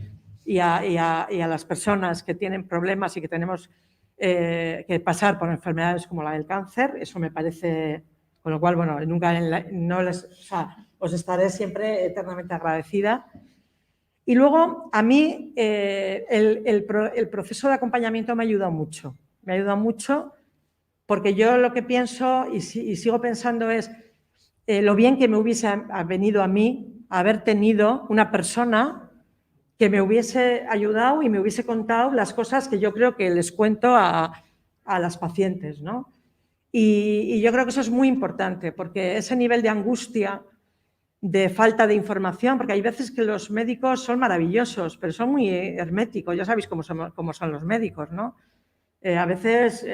y a las personas que tienen problemas y que tenemos que pasar por enfermedades como la del cáncer. Eso me parece, con lo cual, bueno, nunca os estaré siempre eternamente agradecida. Y luego, a mí, el proceso de acompañamiento me ha ayudado mucho. Me ha ayudado mucho porque yo lo que pienso y sigo pensando es lo bien que me hubiese venido a mí haber tenido una persona que me hubiese ayudado y me hubiese contado las cosas que yo creo que les cuento a las pacientes, ¿no? Y yo creo que eso es muy importante porque ese nivel de angustia, de falta de información, porque hay veces que los médicos son maravillosos, pero son muy herméticos, ya sabéis cómo son los médicos, ¿no? A veces,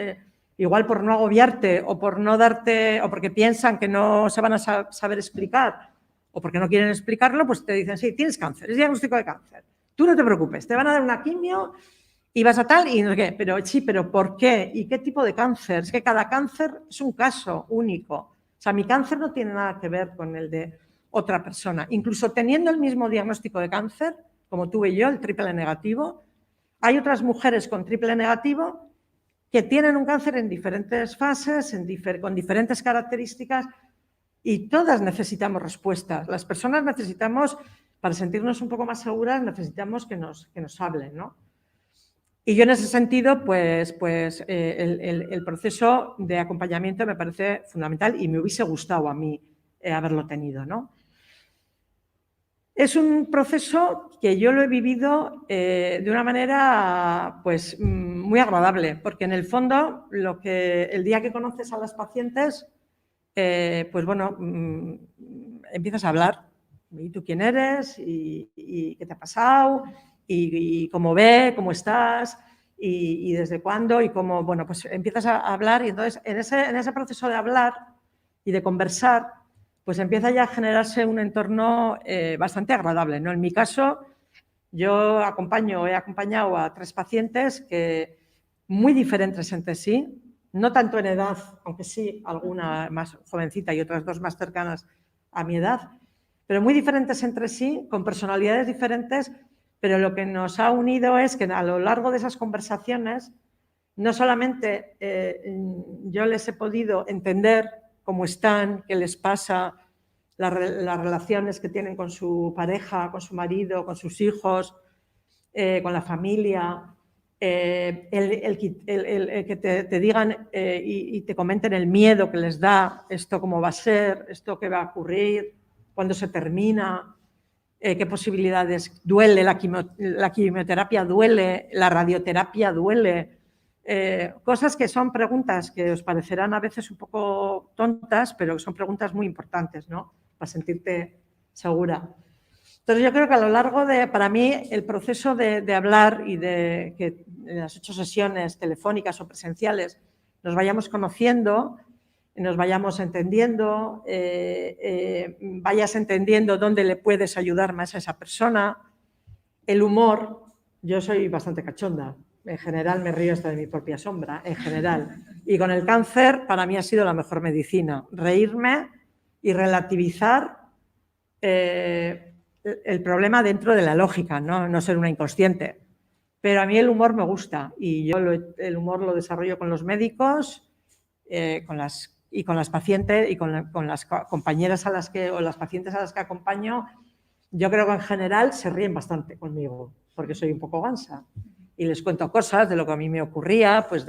igual por no agobiarte o por no darte, o porque piensan que no se van a saber explicar o porque no quieren explicarlo, pues te dicen, sí, tienes cáncer, es diagnóstico de cáncer. Tú no te preocupes, te van a dar una quimio y vas a tal y no sé qué. Pero sí, pero ¿por qué? ¿Y qué tipo de cáncer? Es que cada cáncer es un caso único. O sea, mi cáncer no tiene nada que ver con el de otra persona. Incluso teniendo el mismo diagnóstico de cáncer, como tuve yo, el triple negativo, hay otras mujeres con triple negativo que tienen un cáncer en diferentes fases, con diferentes características y todas necesitamos respuestas. Las personas necesitamos, para sentirnos un poco más seguras, necesitamos que nos hablen, ¿no? Y yo en ese sentido, pues el proceso de acompañamiento me parece fundamental y me hubiese gustado a mí haberlo tenido, ¿no? Es un proceso que yo lo he vivido de una manera pues muy agradable, porque en el fondo el día que conoces a las pacientes, pues bueno, empiezas a hablar. ¿Y tú quién eres? ¿Y qué te ha pasado? ¿Y cómo cómo estás? ¿Y desde cuándo? Y cómo, bueno, pues empiezas a hablar y entonces en ese proceso de hablar y de conversar, pues empieza ya a generarse un entorno bastante agradable, ¿no? En mi caso, yo he acompañado a 3 pacientes muy diferentes entre sí, no tanto en edad, aunque sí alguna más jovencita y otras 2 más cercanas a mi edad, pero muy diferentes entre sí, con personalidades diferentes, pero lo que nos ha unido es que a lo largo de esas conversaciones no solamente yo les he podido entender cómo están, qué les pasa, las relaciones que tienen con su pareja, con su marido, con sus hijos, con la familia, el que te digan y te comenten el miedo que les da, esto cómo va a ser, esto qué va a ocurrir, cuándo se termina, qué posibilidades, duele, la quimioterapia duele, la radioterapia duele. Cosas que son preguntas que os parecerán a veces un poco tontas, pero que son preguntas muy importantes, ¿no? Para sentirte segura. Entonces yo creo que a lo largo para mí, el proceso de hablar y de que en las 8 sesiones telefónicas o presenciales nos vayamos conociendo, nos vayamos entendiendo, vayas entendiendo dónde le puedes ayudar más a esa persona. El humor, yo soy bastante cachonda. En general me río hasta de mi propia sombra, en general. Y con el cáncer para mí ha sido la mejor medicina. Reírme y relativizar el problema dentro de la lógica, no ser una inconsciente. pero a mí el humor me gusta y yo el humor lo desarrollo con los médicos, con las pacientes y con las compañeras o las pacientes a las que acompaño. Yo creo que en general se ríen bastante conmigo, porque soy un poco gansa. Y les cuento cosas de lo que a mí me ocurría, pues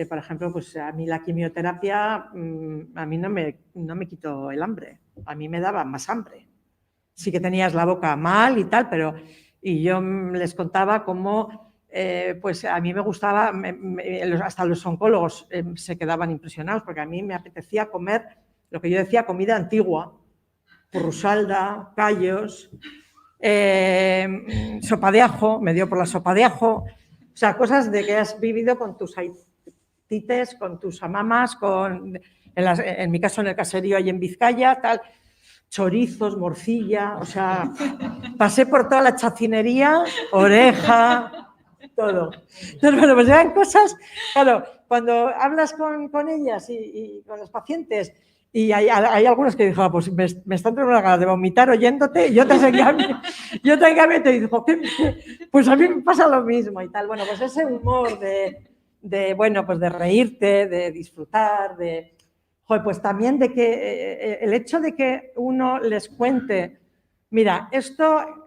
por ejemplo, pues a mí la quimioterapia, a mí no me quitó el hambre, a mí me daba más hambre. Sí que tenías la boca mal y tal, y yo les contaba cómo, pues a mí me gustaba, hasta los oncólogos se quedaban impresionados, porque a mí me apetecía comer lo que yo decía, comida antigua, purrusalda, callos, sopa de ajo, me dio por la sopa de ajo, o sea, cosas de que has vivido con tus tites, con tus amamas, en mi caso en el caserío ahí en Vizcaya, tal, chorizos, morcilla, o sea, pasé por toda la chacinería, oreja, todo. Entonces, bueno, pues eran cosas, claro, cuando hablas con ellas y con los pacientes, y hay algunos que dijo, pues me están teniendo una ganas de vomitar oyéndote, y yo te digo, pues a mí me pasa lo mismo y tal. Bueno, pues ese humor bueno, pues de reírte, de disfrutar, joder, pues también de que el hecho de que uno les cuente, mira, esto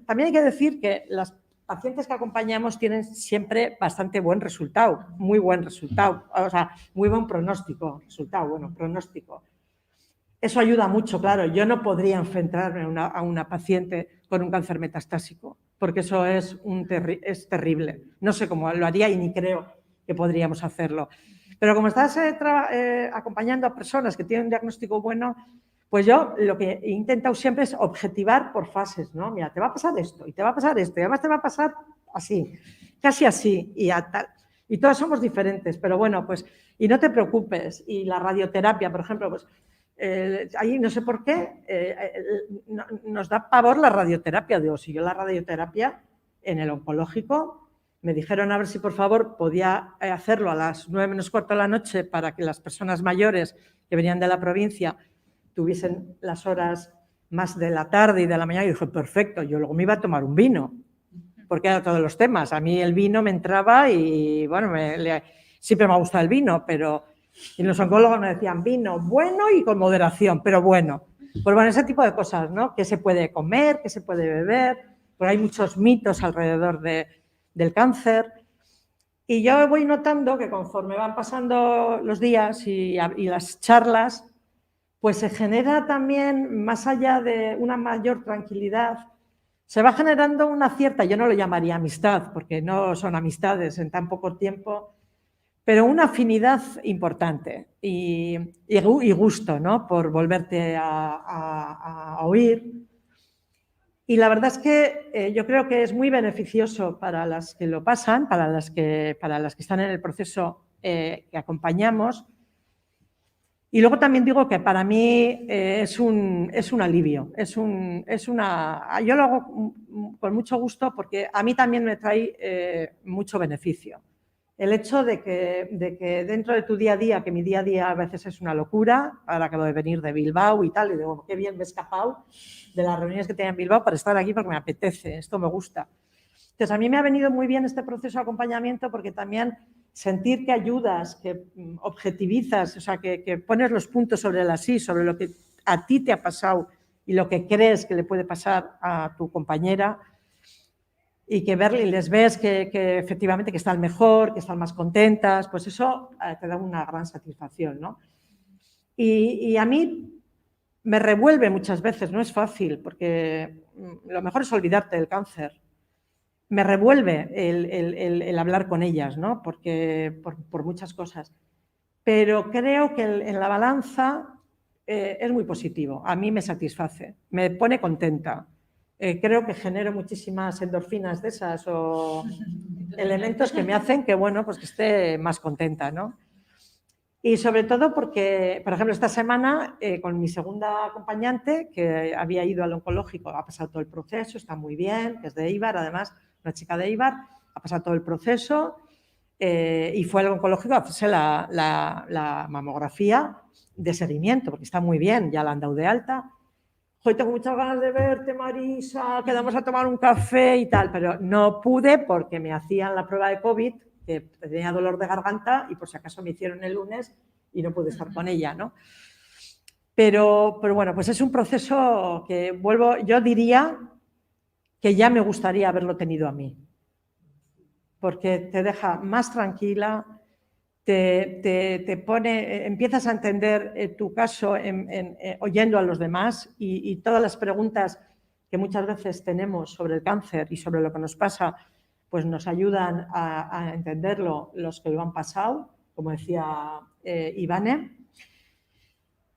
también hay que decir que las pacientes que acompañamos tienen siempre bastante buen resultado, muy buen resultado, o sea, muy buen pronóstico, pronóstico. Eso ayuda mucho, claro. Yo no podría enfrentarme a una paciente con un cáncer metastásico, porque eso es terrible. No sé cómo lo haría y ni creo que podríamos hacerlo. Pero como estás acompañando a personas que tienen un diagnóstico bueno, pues yo lo que he intentado siempre es objetivar por fases, ¿no? Mira, te va a pasar esto y te va a pasar esto y además te va a pasar así, casi así y tal. Y todos somos diferentes, pero bueno, pues, y no te preocupes. Y la radioterapia, por ejemplo, pues, ahí no sé por qué nos da pavor la radioterapia. Digo, si yo la radioterapia en el oncológico me dijeron a ver si por favor podía hacerlo a las 9 menos cuarto de la noche para que las personas mayores que venían de la provincia tuviesen las horas más de la tarde y de la mañana. Y dije, perfecto, yo luego me iba a tomar un vino, porque eran todos los temas. A mí el vino me entraba y bueno, siempre me ha gustado el vino, pero y los oncólogos me decían vino bueno y con moderación, pero bueno. Pues bueno, ese tipo de cosas, ¿no? ¿Qué se puede comer? ¿Qué se puede beber? Porque hay muchos mitos alrededor del cáncer. Y yo voy notando que conforme van pasando los días y las charlas, pues se genera también, más allá de una mayor tranquilidad, se va generando una cierta, yo no lo llamaría amistad, porque no son amistades en tan poco tiempo, pero una afinidad importante y gusto, ¿no? Por volverte a oír. Y la verdad es que yo creo que es muy beneficioso para las que lo pasan, para las que están en el proceso que acompañamos. Y luego también digo que para mí es un alivio, yo lo hago con mucho gusto porque a mí también me trae mucho beneficio. El hecho de que dentro de tu día a día, que mi día a día a veces es una locura, ahora acabo de venir de Bilbao y tal, y digo, qué bien me he escapado de las reuniones que tenía en Bilbao para estar aquí porque me apetece, esto me gusta. Entonces, a mí me ha venido muy bien este proceso de acompañamiento porque también sentir que ayudas, que objetivizas, o sea, que pones los puntos sobre las i, sobre lo que a ti te ha pasado y lo que crees que le puede pasar a tu compañera, y que les ves que efectivamente que están mejor, que están más contentas, pues eso te da una gran satisfacción, ¿no? Y a mí me revuelve muchas veces, no es fácil, porque lo mejor es olvidarte del cáncer. Me revuelve el hablar con ellas, ¿no? Porque, por muchas cosas. Pero creo que en la balanza es muy positivo. A mí me satisface, me pone contenta. Creo que genero muchísimas endorfinas de esas o elementos que me hacen que, bueno, pues que esté más contenta, ¿no? Y sobre todo porque, por ejemplo, esta semana con mi segunda acompañante, que había ido al oncológico, ha pasado todo el proceso, está muy bien, que es de Eibar, además, una chica de Eibar, ha pasado todo el proceso y fue al oncológico a hacerse la mamografía de seguimiento, porque está muy bien, ya la han dado de alta. hoy tengo muchas ganas de verte, Marisa, quedamos a tomar un café y tal, pero no pude porque me hacían la prueba de COVID, que tenía dolor de garganta y por si acaso me hicieron el lunes y no pude estar con ella, ¿no? Pero bueno, pues es un proceso que yo diría que ya me gustaría haberlo tenido a mí, porque te deja más tranquila, te pone, empiezas a entender tu caso oyendo a los demás y todas las preguntas que muchas veces tenemos sobre el cáncer y sobre lo que nos pasa, pues nos ayudan a entenderlo los que lo han pasado, como decía Ivane.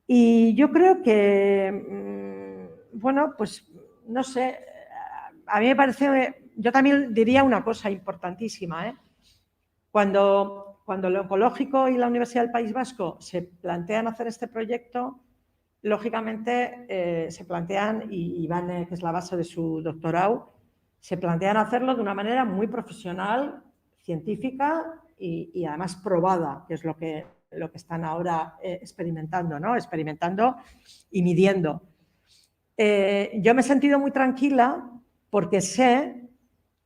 Y yo creo que, bueno, pues no sé, a mí me parece, yo también diría una cosa importantísima, ¿eh? Cuando el Oncológico y la Universidad del País Vasco se plantean hacer este proyecto, lógicamente se plantean, y Ivane, que es la base de su doctorado, se plantean hacerlo de una manera muy profesional, científica y además probada, que es lo que están ahora experimentando, ¿no? Experimentando y midiendo. Yo me he sentido muy tranquila porque sé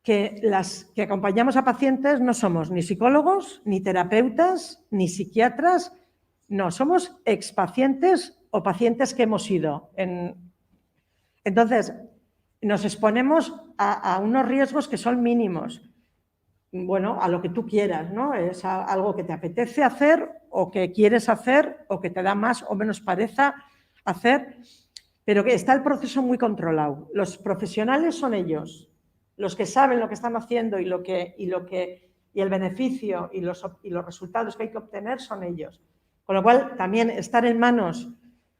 que las que acompañamos a pacientes no somos ni psicólogos, ni terapeutas, ni psiquiatras, no, somos expacientes o pacientes que hemos ido. Entonces, nos exponemos a unos riesgos que son mínimos. Bueno, a lo que tú quieras, ¿no? Es algo que te apetece hacer o que quieres hacer o que te da más o menos pereza hacer, pero que está el proceso muy controlado. Los profesionales son ellos, los que saben lo que están haciendo y el beneficio y los resultados que hay que obtener son ellos. Con lo cual, también estar en manos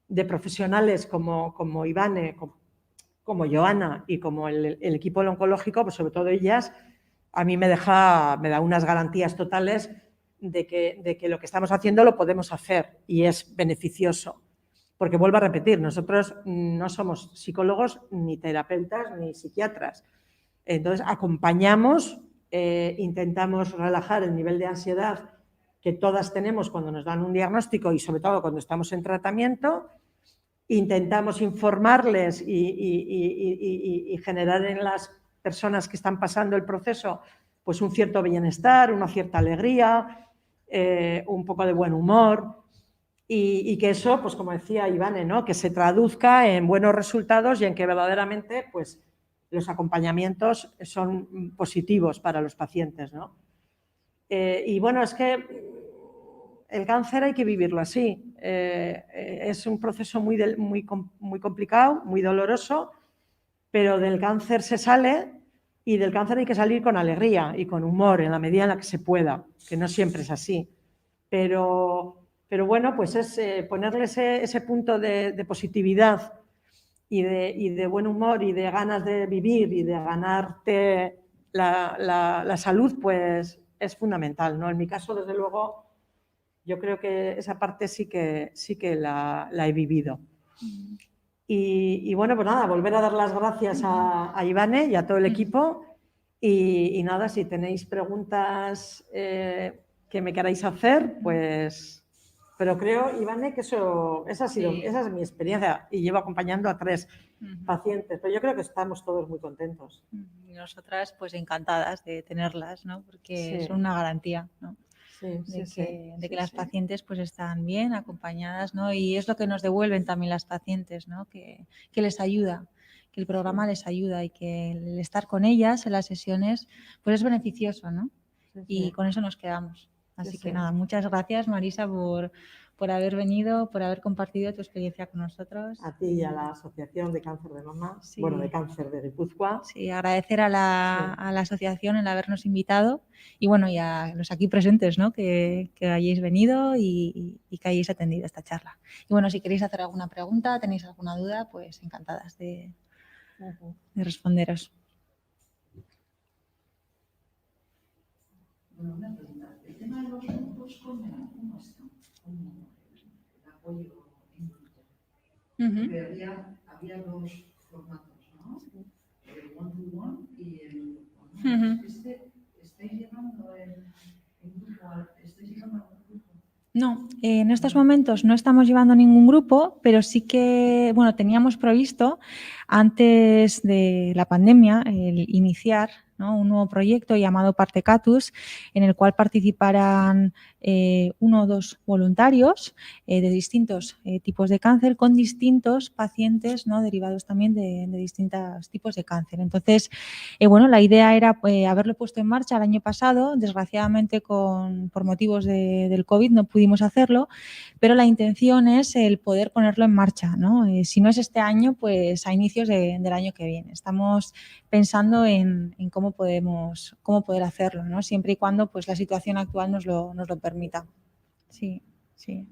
de profesionales como Ivane, como Joana y como el equipo del oncológico, pues sobre todo ellas, a mí me da unas garantías totales de que lo que estamos haciendo lo podemos hacer y es beneficioso. Porque vuelvo a repetir, nosotros no somos psicólogos, ni terapeutas, ni psiquiatras. Entonces, acompañamos, intentamos relajar el nivel de ansiedad que todas tenemos cuando nos dan un diagnóstico y sobre todo cuando estamos en tratamiento. Intentamos informarles y generar en las personas que están pasando el proceso pues un cierto bienestar, una cierta alegría, un poco de buen humor y que eso, pues como decía Ivane, ¿no? Que se traduzca en buenos resultados y en que verdaderamente pues, los acompañamientos son positivos para los pacientes, ¿no? Y bueno, es que el cáncer hay que vivirlo así. Es un proceso muy complicado, muy doloroso, pero del cáncer se sale y del cáncer hay que salir con alegría y con humor en la medida en la que se pueda, que no siempre es así. Pero bueno, pues es ponerle ese punto de positividad y de buen humor y de ganas de vivir y de ganarte la salud, pues es fundamental, ¿no? En mi caso, desde luego, yo creo que esa parte sí que la he vivido. Y bueno, pues nada, volver a dar las gracias a Ivane y a todo el equipo. Y nada, si tenéis preguntas que me queráis hacer, pues... Pero creo, Ivane, que esa es mi experiencia y llevo acompañando a 3 pacientes. Pero yo creo que estamos todos muy contentos. Nosotras, pues encantadas de tenerlas, ¿no? Porque son una garantía, ¿no? De que las pacientes pues están bien acompañadas, ¿no? Y es lo que nos devuelven también las pacientes, ¿no? Que les ayuda, que el programa les ayuda y que el estar con ellas en las sesiones pues es beneficioso, ¿no? Y con eso nos quedamos. Así que nada, muchas gracias Marisa por haber venido, por haber compartido tu experiencia con nosotros. A ti y a la Asociación de Cáncer de Mama, bueno, de Cáncer de Guipúzcoa. Sí, agradecer a la asociación el habernos invitado y bueno, y a los aquí presentes, ¿no? Que hayáis venido y que hayáis atendido esta charla. Y bueno, si queréis hacer alguna pregunta, tenéis alguna duda, pues encantadas de responderos. Bueno, una pregunta. El tema de los grupos, ¿cómo está? ¿Cómo el apoyo en grupo? Porque había 2 formatos, ¿no? El one-to-one y el grupo, ¿no? ¿Estáis llegando en grupo? ¿Estáis llegando a un grupo? No, en estos momentos no estamos llevando ningún grupo, pero sí que, bueno, teníamos previsto antes de la pandemia el iniciar, ¿no?, un nuevo proyecto llamado Partecatus, en el cual participarán 1 o 2 voluntarios de distintos tipos de cáncer con distintos pacientes, ¿no?, derivados también de distintos tipos de cáncer. Entonces, bueno, la idea era haberlo puesto en marcha el año pasado. Desgraciadamente, por motivos del COVID no pudimos hacerlo, pero la intención es el poder ponerlo en marcha, ¿no? Si no es este año, pues a inicios del año que viene. Estamos pensando en cómo poder hacerlo, ¿no?, siempre y cuando pues la situación actual nos lo permita. Sí, sí.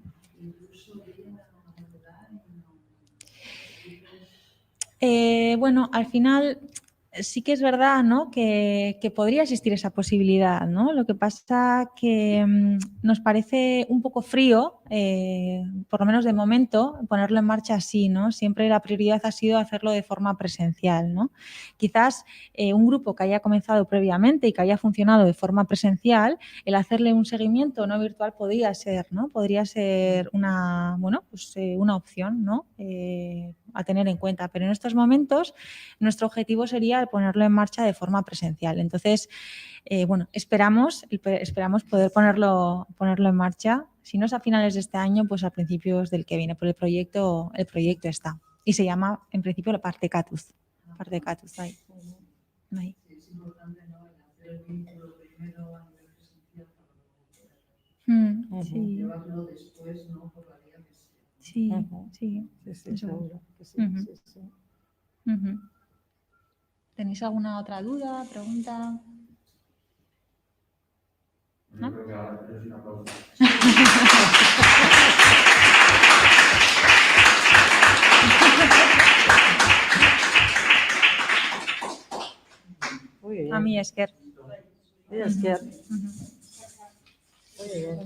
Bueno, al final sí que es verdad, ¿no?, que podría existir esa posibilidad, ¿no? Lo que pasa que nos parece un poco frío, por lo menos de momento, ponerlo en marcha así, ¿no? Siempre la prioridad ha sido hacerlo de forma presencial, ¿no? Quizás un grupo que haya comenzado previamente y que haya funcionado de forma presencial, el hacerle un seguimiento no virtual podría ser, ¿no?, podría ser una, bueno, pues, una opción, ¿no?, a tener en cuenta. Pero en estos momentos nuestro objetivo sería ponerlo en marcha de forma presencial. Entonces, bueno, esperamos poder ponerlo en marcha. Si no es a finales de este año, pues a principios del que viene, pero el proyecto está. Y se llama, en principio, la Partecatus. Partecatus, ahí. Ahí. Sí, es importante, ¿no?, el hacer el vínculo primero a nivel presencial para Sí, llevarlo después, ¿no?, por la vía que sea. sí, Ujú. sí. Sí, sí, Eso. seguro que sí, Ujú. sí, sí. Ujú. ¿Tenéis alguna otra duda, pregunta? ¿No? Yo creo que ahora es un aplauso. Muy bien. A mí, Esker. Muy bien, Esther. Ujú. Muy bien.